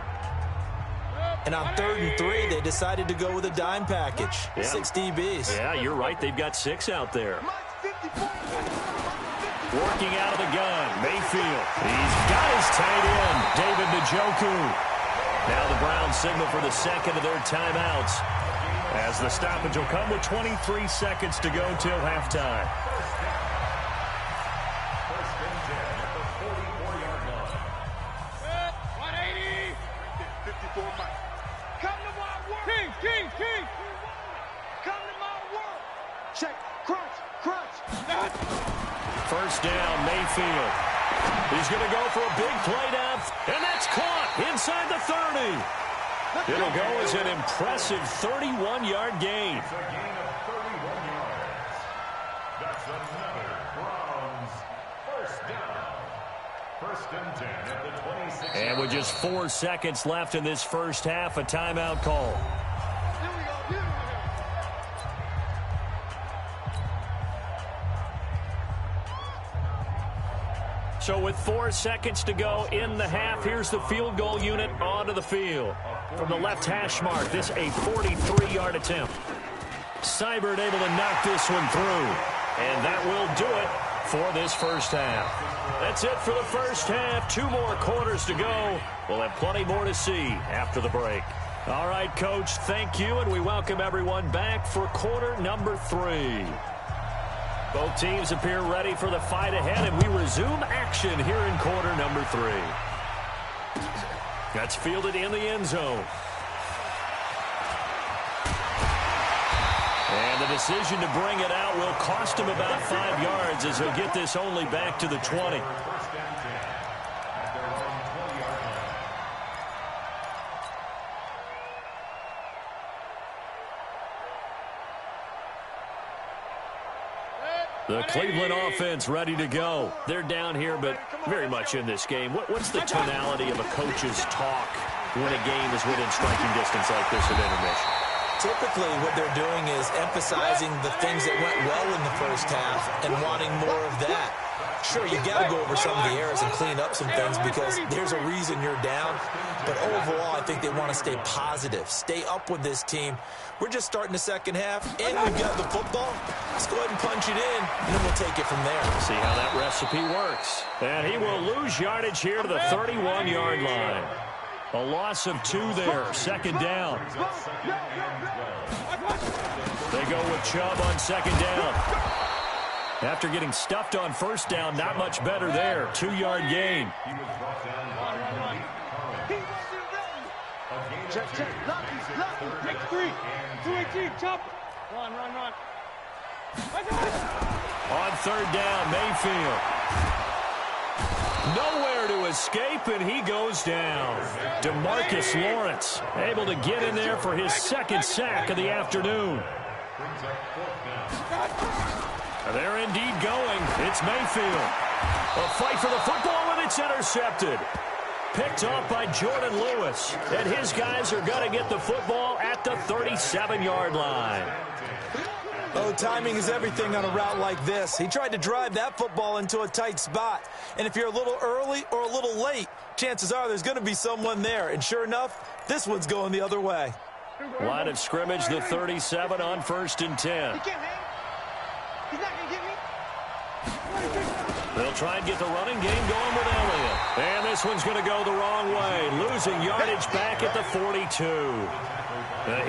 And on 3rd and 3, they decided to go with a dime package. Yeah. 6 DBs. Yeah, you're right. They've got 6 out there. Working out of the gun, Mayfield. He's got his tight end, David Njoku. Now the Browns signal for the 2nd of their timeouts, as the stoppage will come with 23 seconds to go till halftime. 1st and 10 at the 44-yard line. 180. 54 miles. Come to my world. King. Come to my world. Check. Crunch. 1st down, Mayfield. He's going to go for a big play down, and that's caught inside the 30. It'll go as an impressive 31-yard gain. It's a gain of 31 yards. That's another Browns 1st down. 1st and 10 at the 26. And with just 4 seconds left in this first half, a timeout call. So with 4 seconds to go in the half, here's the field goal unit onto the field. From the left hash mark, this a 43-yard attempt. Seibert able to knock this one through. And that will do it for this first half. That's it for the first half. 2 more quarters to go. We'll have plenty more to see after the break. All right, Coach, thank you, and we welcome everyone back for quarter number 3. Both teams appear ready for the fight ahead, and we resume action here in quarter number 3. That's fielded in the end zone. And the decision to bring it out will cost him about 5 yards as he'll get this only back to the 20. The Cleveland offense ready to go. They're down here, but very much in this game. What's the tonality of a coach's talk when a game is within striking distance like this at intermission? Typically, what they're doing is emphasizing the things that went well in the first half and wanting more of that. Sure, you got to go over some of the errors and clean up some things because there's a reason you're down. But overall, I think they want to stay positive, stay up with this team. We're just starting the second half, and we've got the football. Let's go ahead and punch it in, and then we'll take it from there. See how that recipe works. And he will lose yardage here to the 31-yard line. A loss of 2 there, second down. They go with Chubb on second down. After getting stuffed on first down, not much better there. 2-yard gain. Check. Take 3. 218. Chop. Run. On third down, Mayfield. Nowhere to escape, and he goes down. DeMarcus Lawrence able to get in there for his second sack of the afternoon. They're indeed going. It's Mayfield. A fight for the football, and it's intercepted. Picked off by Jordan Lewis. And his guys are going to get the football at the 37-yard line. Oh, timing is everything on a route like this. He tried to drive that football into a tight spot. And if you're a little early or a little late, chances are there's going to be someone there. And sure enough, this one's going the other way. Line of scrimmage, the 37 on 1st and 10. He's not going to get me. They'll try and get the running game going with Elliott. And this one's going to go the wrong way. Losing yardage back at the 42.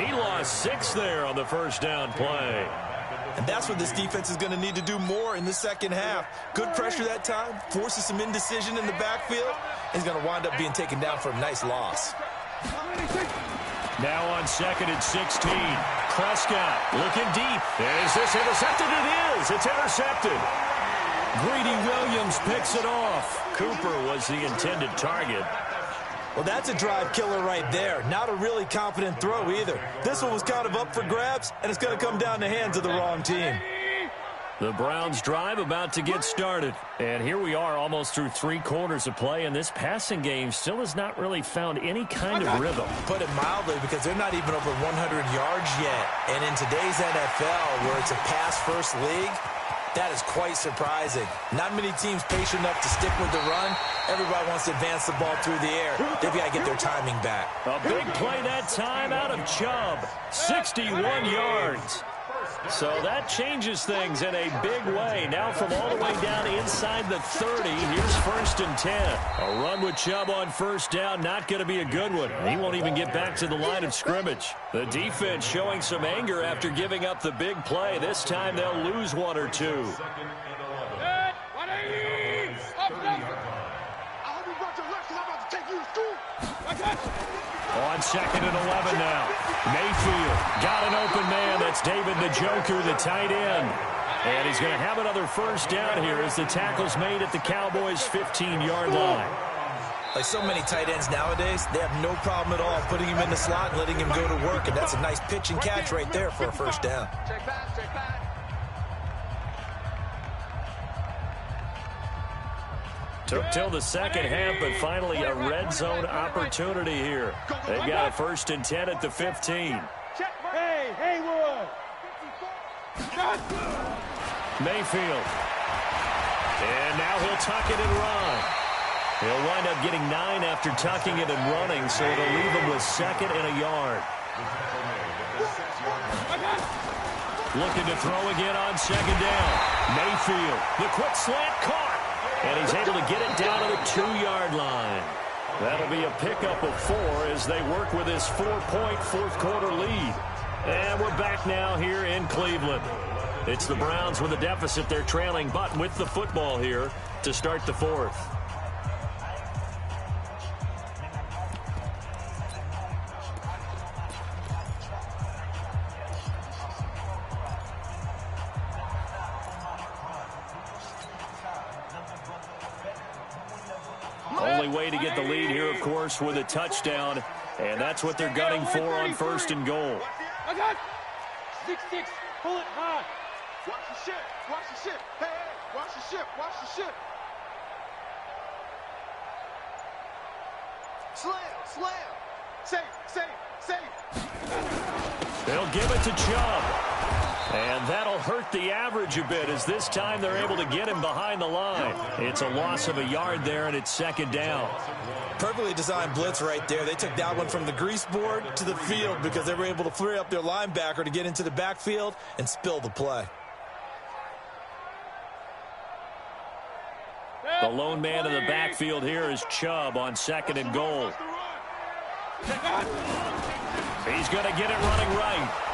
He lost 6 there on the first down play. And that's what this defense is going to need to do more in the second half. Good pressure that time, forces some indecision in the backfield. He's going to wind up being taken down for a nice loss. Now on 2nd and 16. Prescott looking deep. Is this intercepted? It is. It's intercepted. Greedy Williams picks it off. Cooper was the intended target. Well, that's a drive killer right there. Not a really confident throw either. This one was kind of up for grabs, and it's going to come down the hands of the wrong team. The Browns drive about to get started. And here we are almost through 3 quarters of play, and this passing game still has not really found any kind of rhythm. Put it mildly, because they're not even over 100 yards yet. And in today's NFL, where it's a pass-first league, that is quite surprising. Not many teams patient enough to stick with the run. Everybody wants to advance the ball through the air. They've got to get their timing back. A big play that time out of Chubb. 61 yards. So that changes things in a big way. Now from all the way down inside the 30, here's 1st and 10. A run with Chubb on first down, not going to be a good one. He won't even get back to the line of scrimmage. The defense showing some anger after giving up the big play. This time they'll lose 1 or 2. On 2nd and 11 now. Mayfield got an open man. That's David Njoku, the tight end. And he's going to have another first down here as the tackle's made at the Cowboys' 15-yard line. Like so many tight ends nowadays, they have no problem at all putting him in the slot and letting him go to work. And that's a nice pitch and catch right there for a first down. Check back. Took till the second half, but finally a red zone opportunity here. They've got a 1st and 10 at the 15. Hey, Haywood. Mayfield. And now he'll tuck it and run. He'll wind up getting 9 after tucking it and running, so it'll leave him with 2nd and a yard. Looking to throw again on 2nd down. Mayfield, the quick slant caught. And he's able to get it down to the 2-yard line. That'll be a pickup of 4 as they work with his 4-point fourth-quarter lead. And we're back now here in Cleveland. It's the Browns with a deficit. They're trailing, but with the football here to start the 4th. Only way to get the lead here, of course, with a touchdown. And that's what they're gunning for on 1st and goal. I got 6-6. Pull it high. Watch the ship. Watch the ship. Hey, hey. Watch the ship. Watch the ship. Slam. Safe. They'll give it to Chubb. And that'll hurt the average a bit as this time they're able to get him behind the line. It's a loss of a yard there, and it's 2nd down. Perfectly designed blitz right there. They took that one from the grease board to the field because they were able to flare up their linebacker to get into the backfield and spill the play. The lone man in the backfield here is Chubb on 2nd and goal. He's going to get it running right.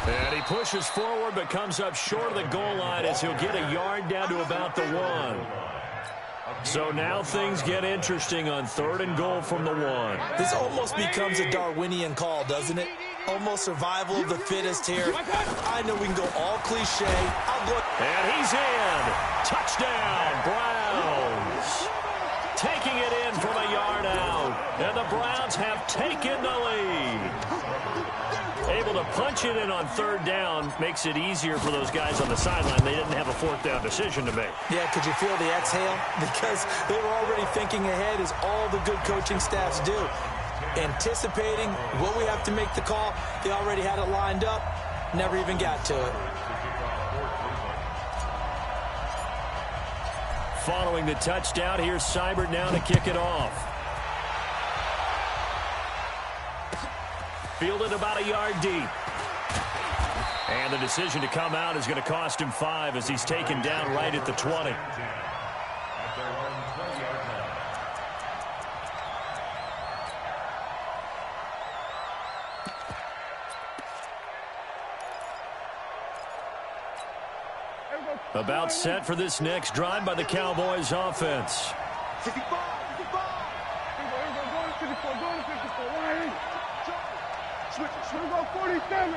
And he pushes forward but comes up short of the goal line as he'll get a yard down to about the 1. So now things get interesting on 3rd and goal from the 1. This almost becomes a Darwinian call, doesn't it? Almost survival of the fittest here. I know we can go all cliche. I'll go. And he's in. Touchdown, Browns. Taking it in from a yard out. And the Browns have taken the lead. Able to punch it in on 3rd down makes it easier for those guys on the sideline. They didn't have a 4th down decision to make. Yeah, could you feel the exhale? Because they were already thinking ahead, as all the good coaching staffs do. Anticipating what we have to make the call. They already had it lined up. Never even got to it. Following the touchdown, here's Seibert now to kick it off. Fielded about a yard deep. And the decision to come out is going to cost him 5 as he's taken down right at the 20. About set for this next drive by the Cowboys offense. 54. Switch, go 47.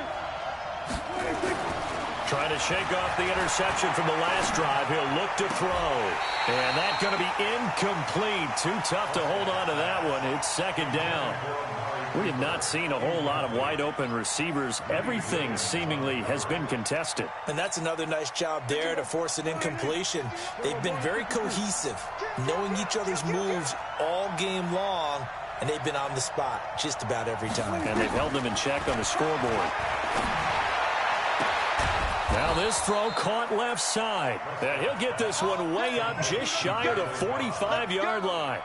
Trying to shake off the interception from the last drive. He'll look to throw. And that's going to be incomplete. Too tough to hold on to that one. It's 2nd down. We have not seen a whole lot of wide-open receivers. Everything seemingly has been contested. And that's another nice job there to force an incompletion. They've been very cohesive, knowing each other's moves all game long, and they've been on the spot just about every time. And they've held them in check on the scoreboard. Now this throw caught left side. And he'll get this one way up just shy of the 45-yard line.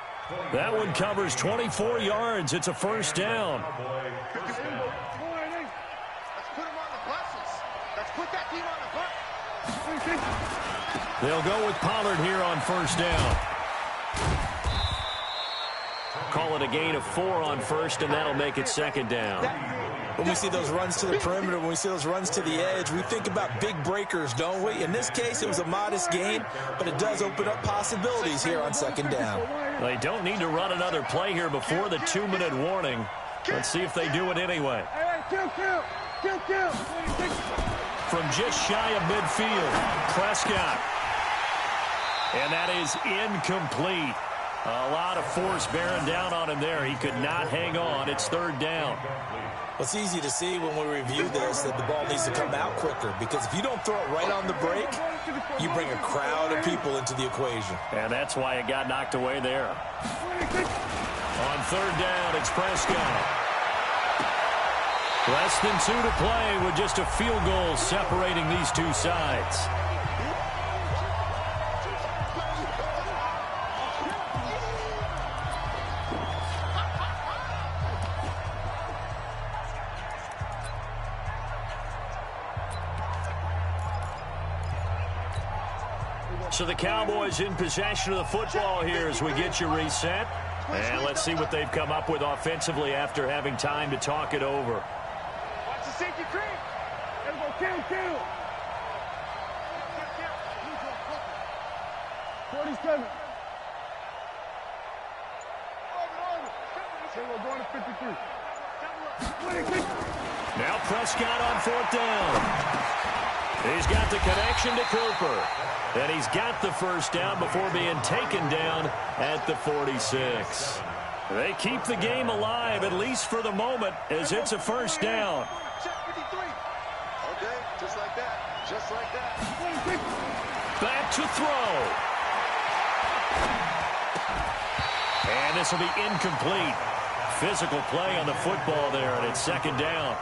That one covers 24 yards. It's a 1st down. Let's put him on the buses. Let's put that team on the bus. They'll go with Pollard here on 1st down. Call it a gain of 4 on 1st, and that'll make it 2nd down. When we see those runs to the perimeter, when we see those runs to the edge, we think about big breakers, don't we? In this case, it was a modest gain, but it does open up possibilities here on 2nd down. They don't need to run another play here before the 2-minute warning. Let's see if they do it anyway. Kill. From just shy of midfield, Prescott. And that is incomplete. A lot of force bearing down on him there. He could not hang on. It's 3rd down. Well, it's easy to see when we review this that the ball needs to come out quicker, because if you don't throw it right on the break, you bring a crowd of people into the equation. And that's why it got knocked away there. On 3rd down, it's Prescott. Less than 2 to play with just a field goal separating these two sides. So the Cowboys in possession of the football here as we get you reset. And let's see what they've come up with offensively after having time to talk it over. Watch the safety creep. Let's go kill. 47. We're going to 53. Now Prescott on 4th down. He's got the connection to Cooper. And he's got the first down before being taken down at the 46. They keep the game alive, at least for the moment, as it's a first down. Okay, just like that. Just like that. Back to throw. And this will be incomplete. Physical play on the football there, and it's second down.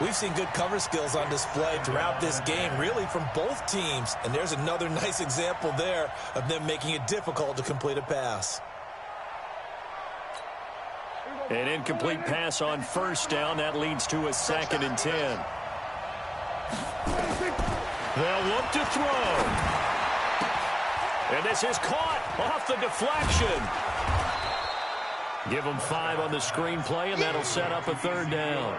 We've seen good cover skills on display throughout this game, really from both teams. And there's another nice example there of them making it difficult to complete a pass. An incomplete pass on first down. That leads to a 2nd and 10. They'll look to throw. And this is caught off the deflection. Give them 5 on the screenplay, and that'll set up a 3rd down.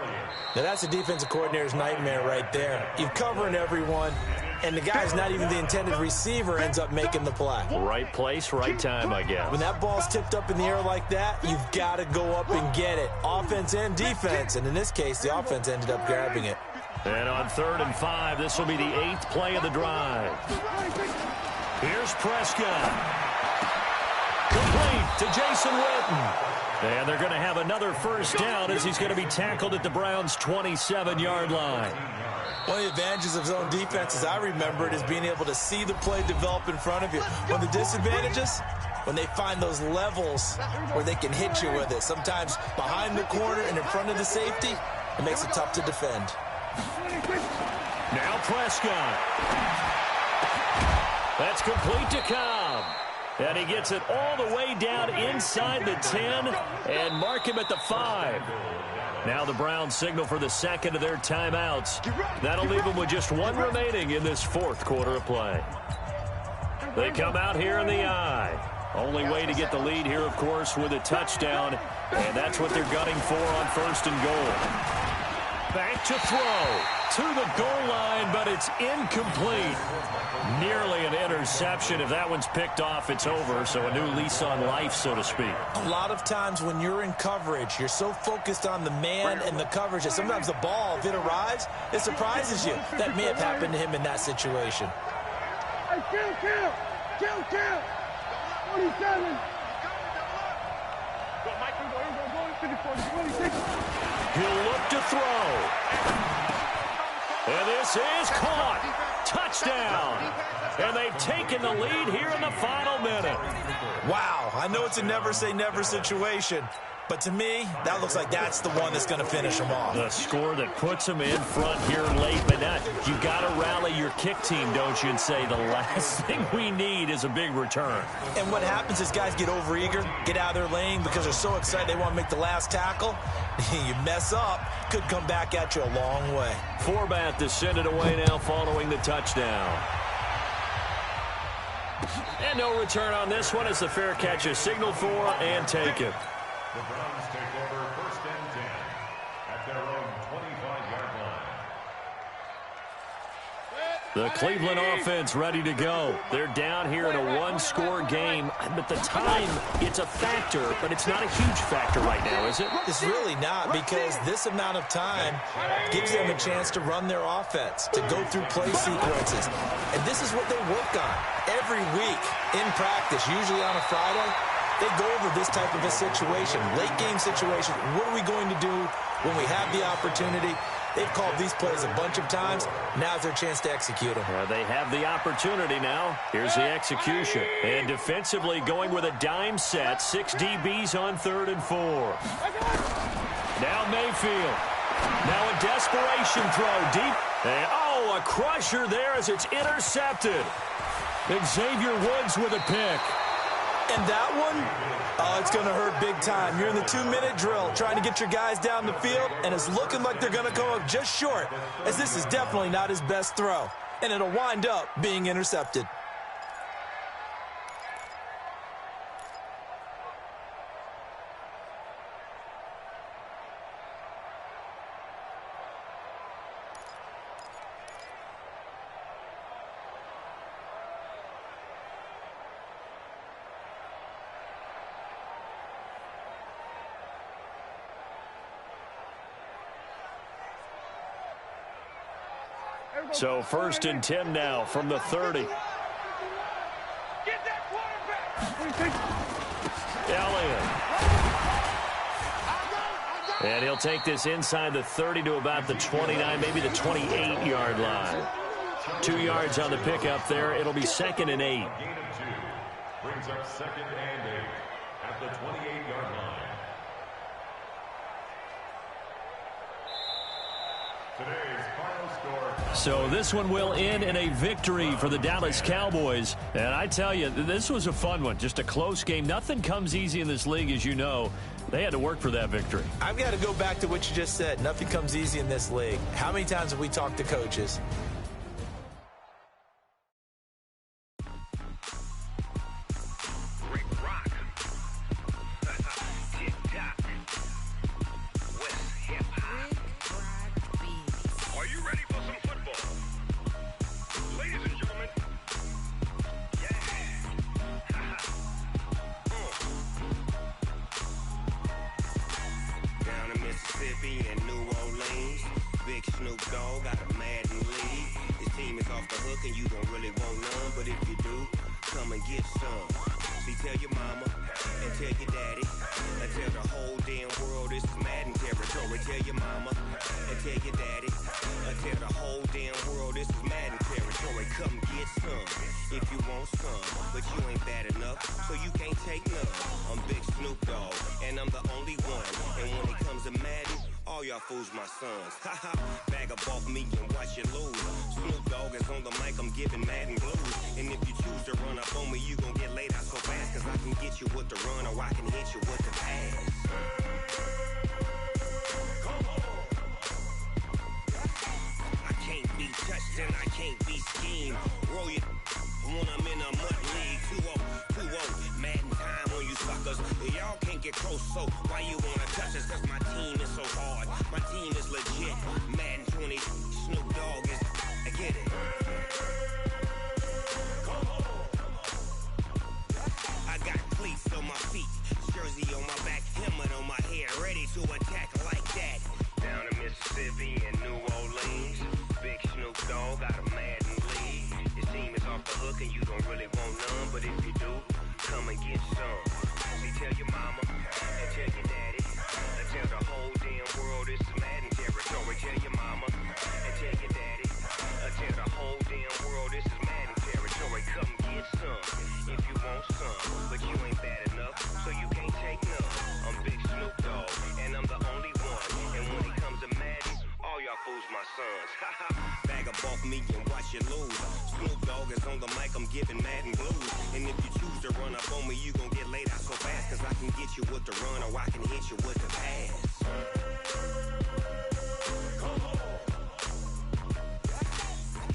Now, that's a defensive coordinator's nightmare right there. You're covering everyone, and the guy's not even the intended receiver ends up making the play. Right place, right time, I guess. When that ball's tipped up in the air like that, you've got to go up and get it. Offense and defense, and in this case, the offense ended up grabbing it. And on 3rd and 5, this will be the 8th play of the drive. Here's Prescott. Complete to Jason Witten. And they're going to have another first down as he's going to be tackled at the Browns' 27-yard line. One of the advantages of zone defense, as I remember it, is being able to see the play develop in front of you. One of the disadvantages, when they find those levels where they can hit you with it. Sometimes behind the corner and in front of the safety, it makes it tough to defend. Now Prescott. That's complete to Cobb. And he gets it all the way down inside the 10 and mark him at the 5. Now the Browns signal for the 2nd of their timeouts. That'll leave them with just 1 remaining in this 4th quarter of play. They come out here in the eye. Only way to get the lead here, of course, with a touchdown. And that's what they're gunning for on 1st and goal. Back to throw to the goal line, but it's incomplete. Nearly an interception. If that one's picked off, it's over. So a new lease on life, so to speak. A lot of times when you're in coverage, you're so focused on the man and the coverage that sometimes the ball, if it arrives, it surprises you. That may have happened to him in that situation. Hey, kill! 27. Go, Mike, go, 26. He'll look to throw. And this is caught. Touchdown. And they've taken the lead here in the final minute. Wow, I know it's a never say never situation, but to me, that looks like that's the one that's going to finish them off. The score that puts them in front here late, but now you've got to rally your kick team, don't you, and say the last thing we need is a big return. And what happens is guys get overeager, get out of their lane because they're so excited they want to make the last tackle. You mess up, could come back at you a long way. Forbath to send it away now following the touchdown. And no return on this one as the fair catch is signaled for and taken. The Browns take over 1st and 10 at their own 25-yard line. The Cleveland offense ready to go. They're down here in a 1-score game. But the time, it's a factor, but it's not a huge factor right now, is it? It's really not, because this amount of time gives them a chance to run their offense, to go through play sequences. And this is what they work on every week in practice, usually on a Friday. They go over this type of a situation, late game situation. What are we going to do when we have the opportunity? They've called these plays a bunch of times. Now's their chance to execute them. They have the opportunity now. Here's the execution. And defensively going with a dime set. 6 DBs on 3rd and 4. Now Mayfield. Now a desperation throw deep. And a crusher there as it's intercepted. Xavier Woods with a pick. And that one, it's going to hurt big time. You're in the 2-minute drill trying to get your guys down the field, and it's looking like they're going to come up just short, as this is definitely not his best throw. And it'll wind up being intercepted. So 1st and 10 now from the 30. And he'll take this inside the 30 to about the 29, maybe the 28-yard line. 2 yards on the pickup there. It'll be 2nd and 8. Gain of 2 brings up 2nd and 8 at the 28-yard line. Today's final score. So this one will end in a victory for the Dallas Cowboys. And I tell you, this was a fun one. Just a close game. Nothing comes easy in this league, as you know. They had to work for that victory. I've got to go back to what you just said. Nothing comes easy in this league. How many times have we talked to coaches? Bag up off me and watch you lose. Snoop Dogg is on the mic, I'm giving Madden blues. And if you choose to run up on me, you gon' get laid out so fast. Cause I can get you with the run or I can hit you with the pass. I can't be touched and I can't be schemed. Roll you when I'm in a mud league. 2-0, Madden time on you suckers. Y'all can't get close, so why you wanna touch us? Cause my team is so hard. My team is legit. Madden 20, Snoop Dogg is, I get it. I got cleats on my feet, jersey on my back, helmet on my head, ready to attack like that. Down in Mississippi and New Orleans, big Snoop Dogg got a Madden league. Your team is off the hook and you don't really want none, but if you do, come and get some. See, tell your mama and tell your daddy, and tell the whole damn world this is Madden territory. Tell your mama and tell your daddy, and tell the whole damn world this is Madden territory. Come get some if you want some, but you ain't bad enough, so you can't take none. I'm Big Snoop Dogg, and I'm the only one. And when it comes to Madden, all y'all fools my sons. Bag up off me and watch you lose. Snoop Dogg is on the mic, I'm giving Madden blues. And if you choose to run up on me, you gon' get laid out so fast. Cause I can get you with the run or I can hit you with the pass.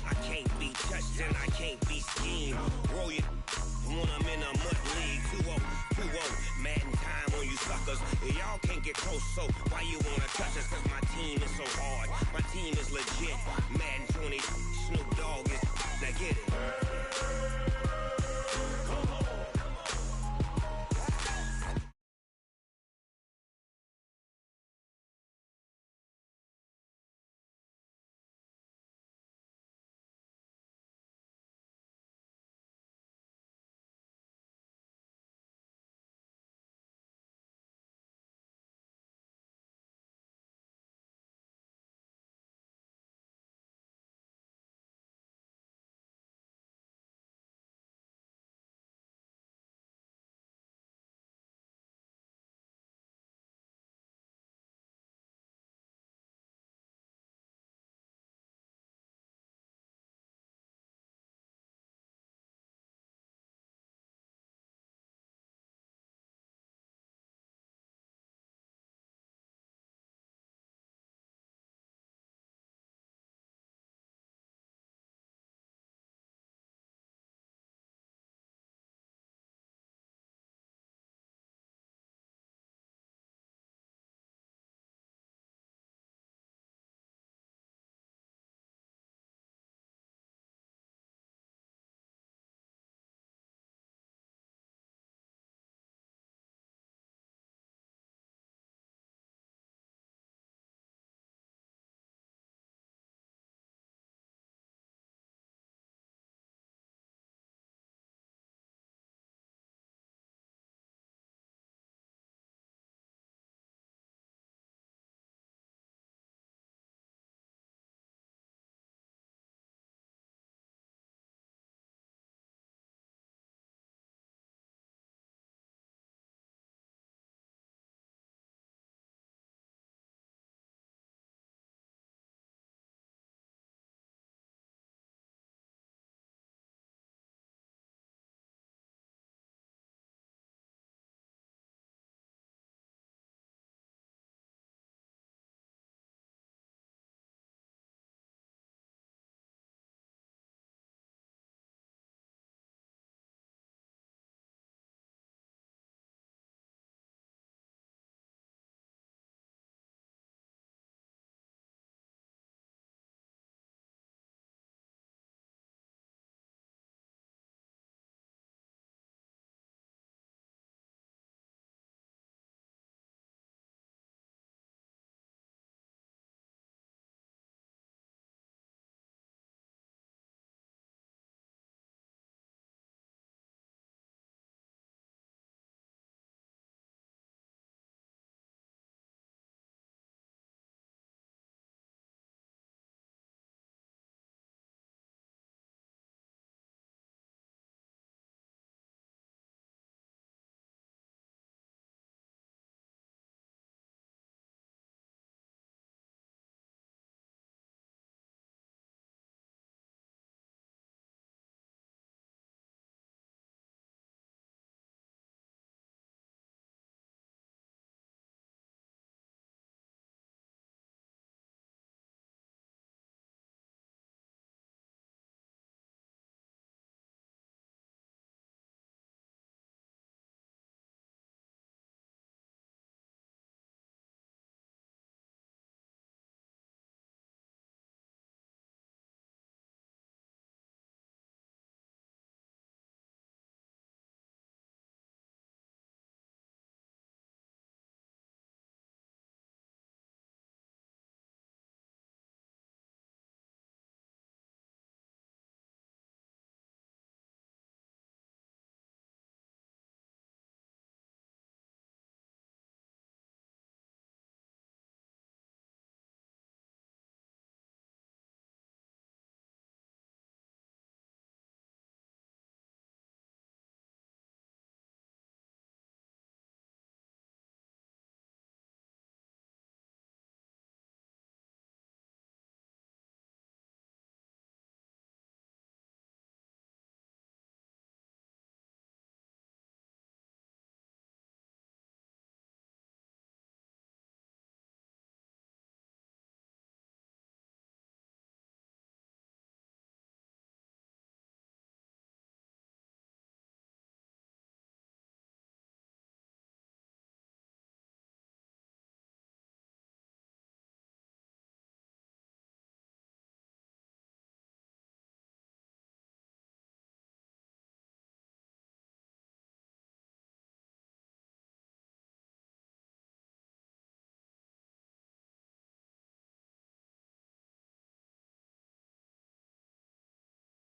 I can't be touched and I can't be schemed. Roll you when I'm in a mud league. 2-0, Madden time on you suckers. Y'all can't get close, so why you wanna touch us? Cause my team is so hard. My team is legit. Madden 20, Snoop Dogg is, now get it.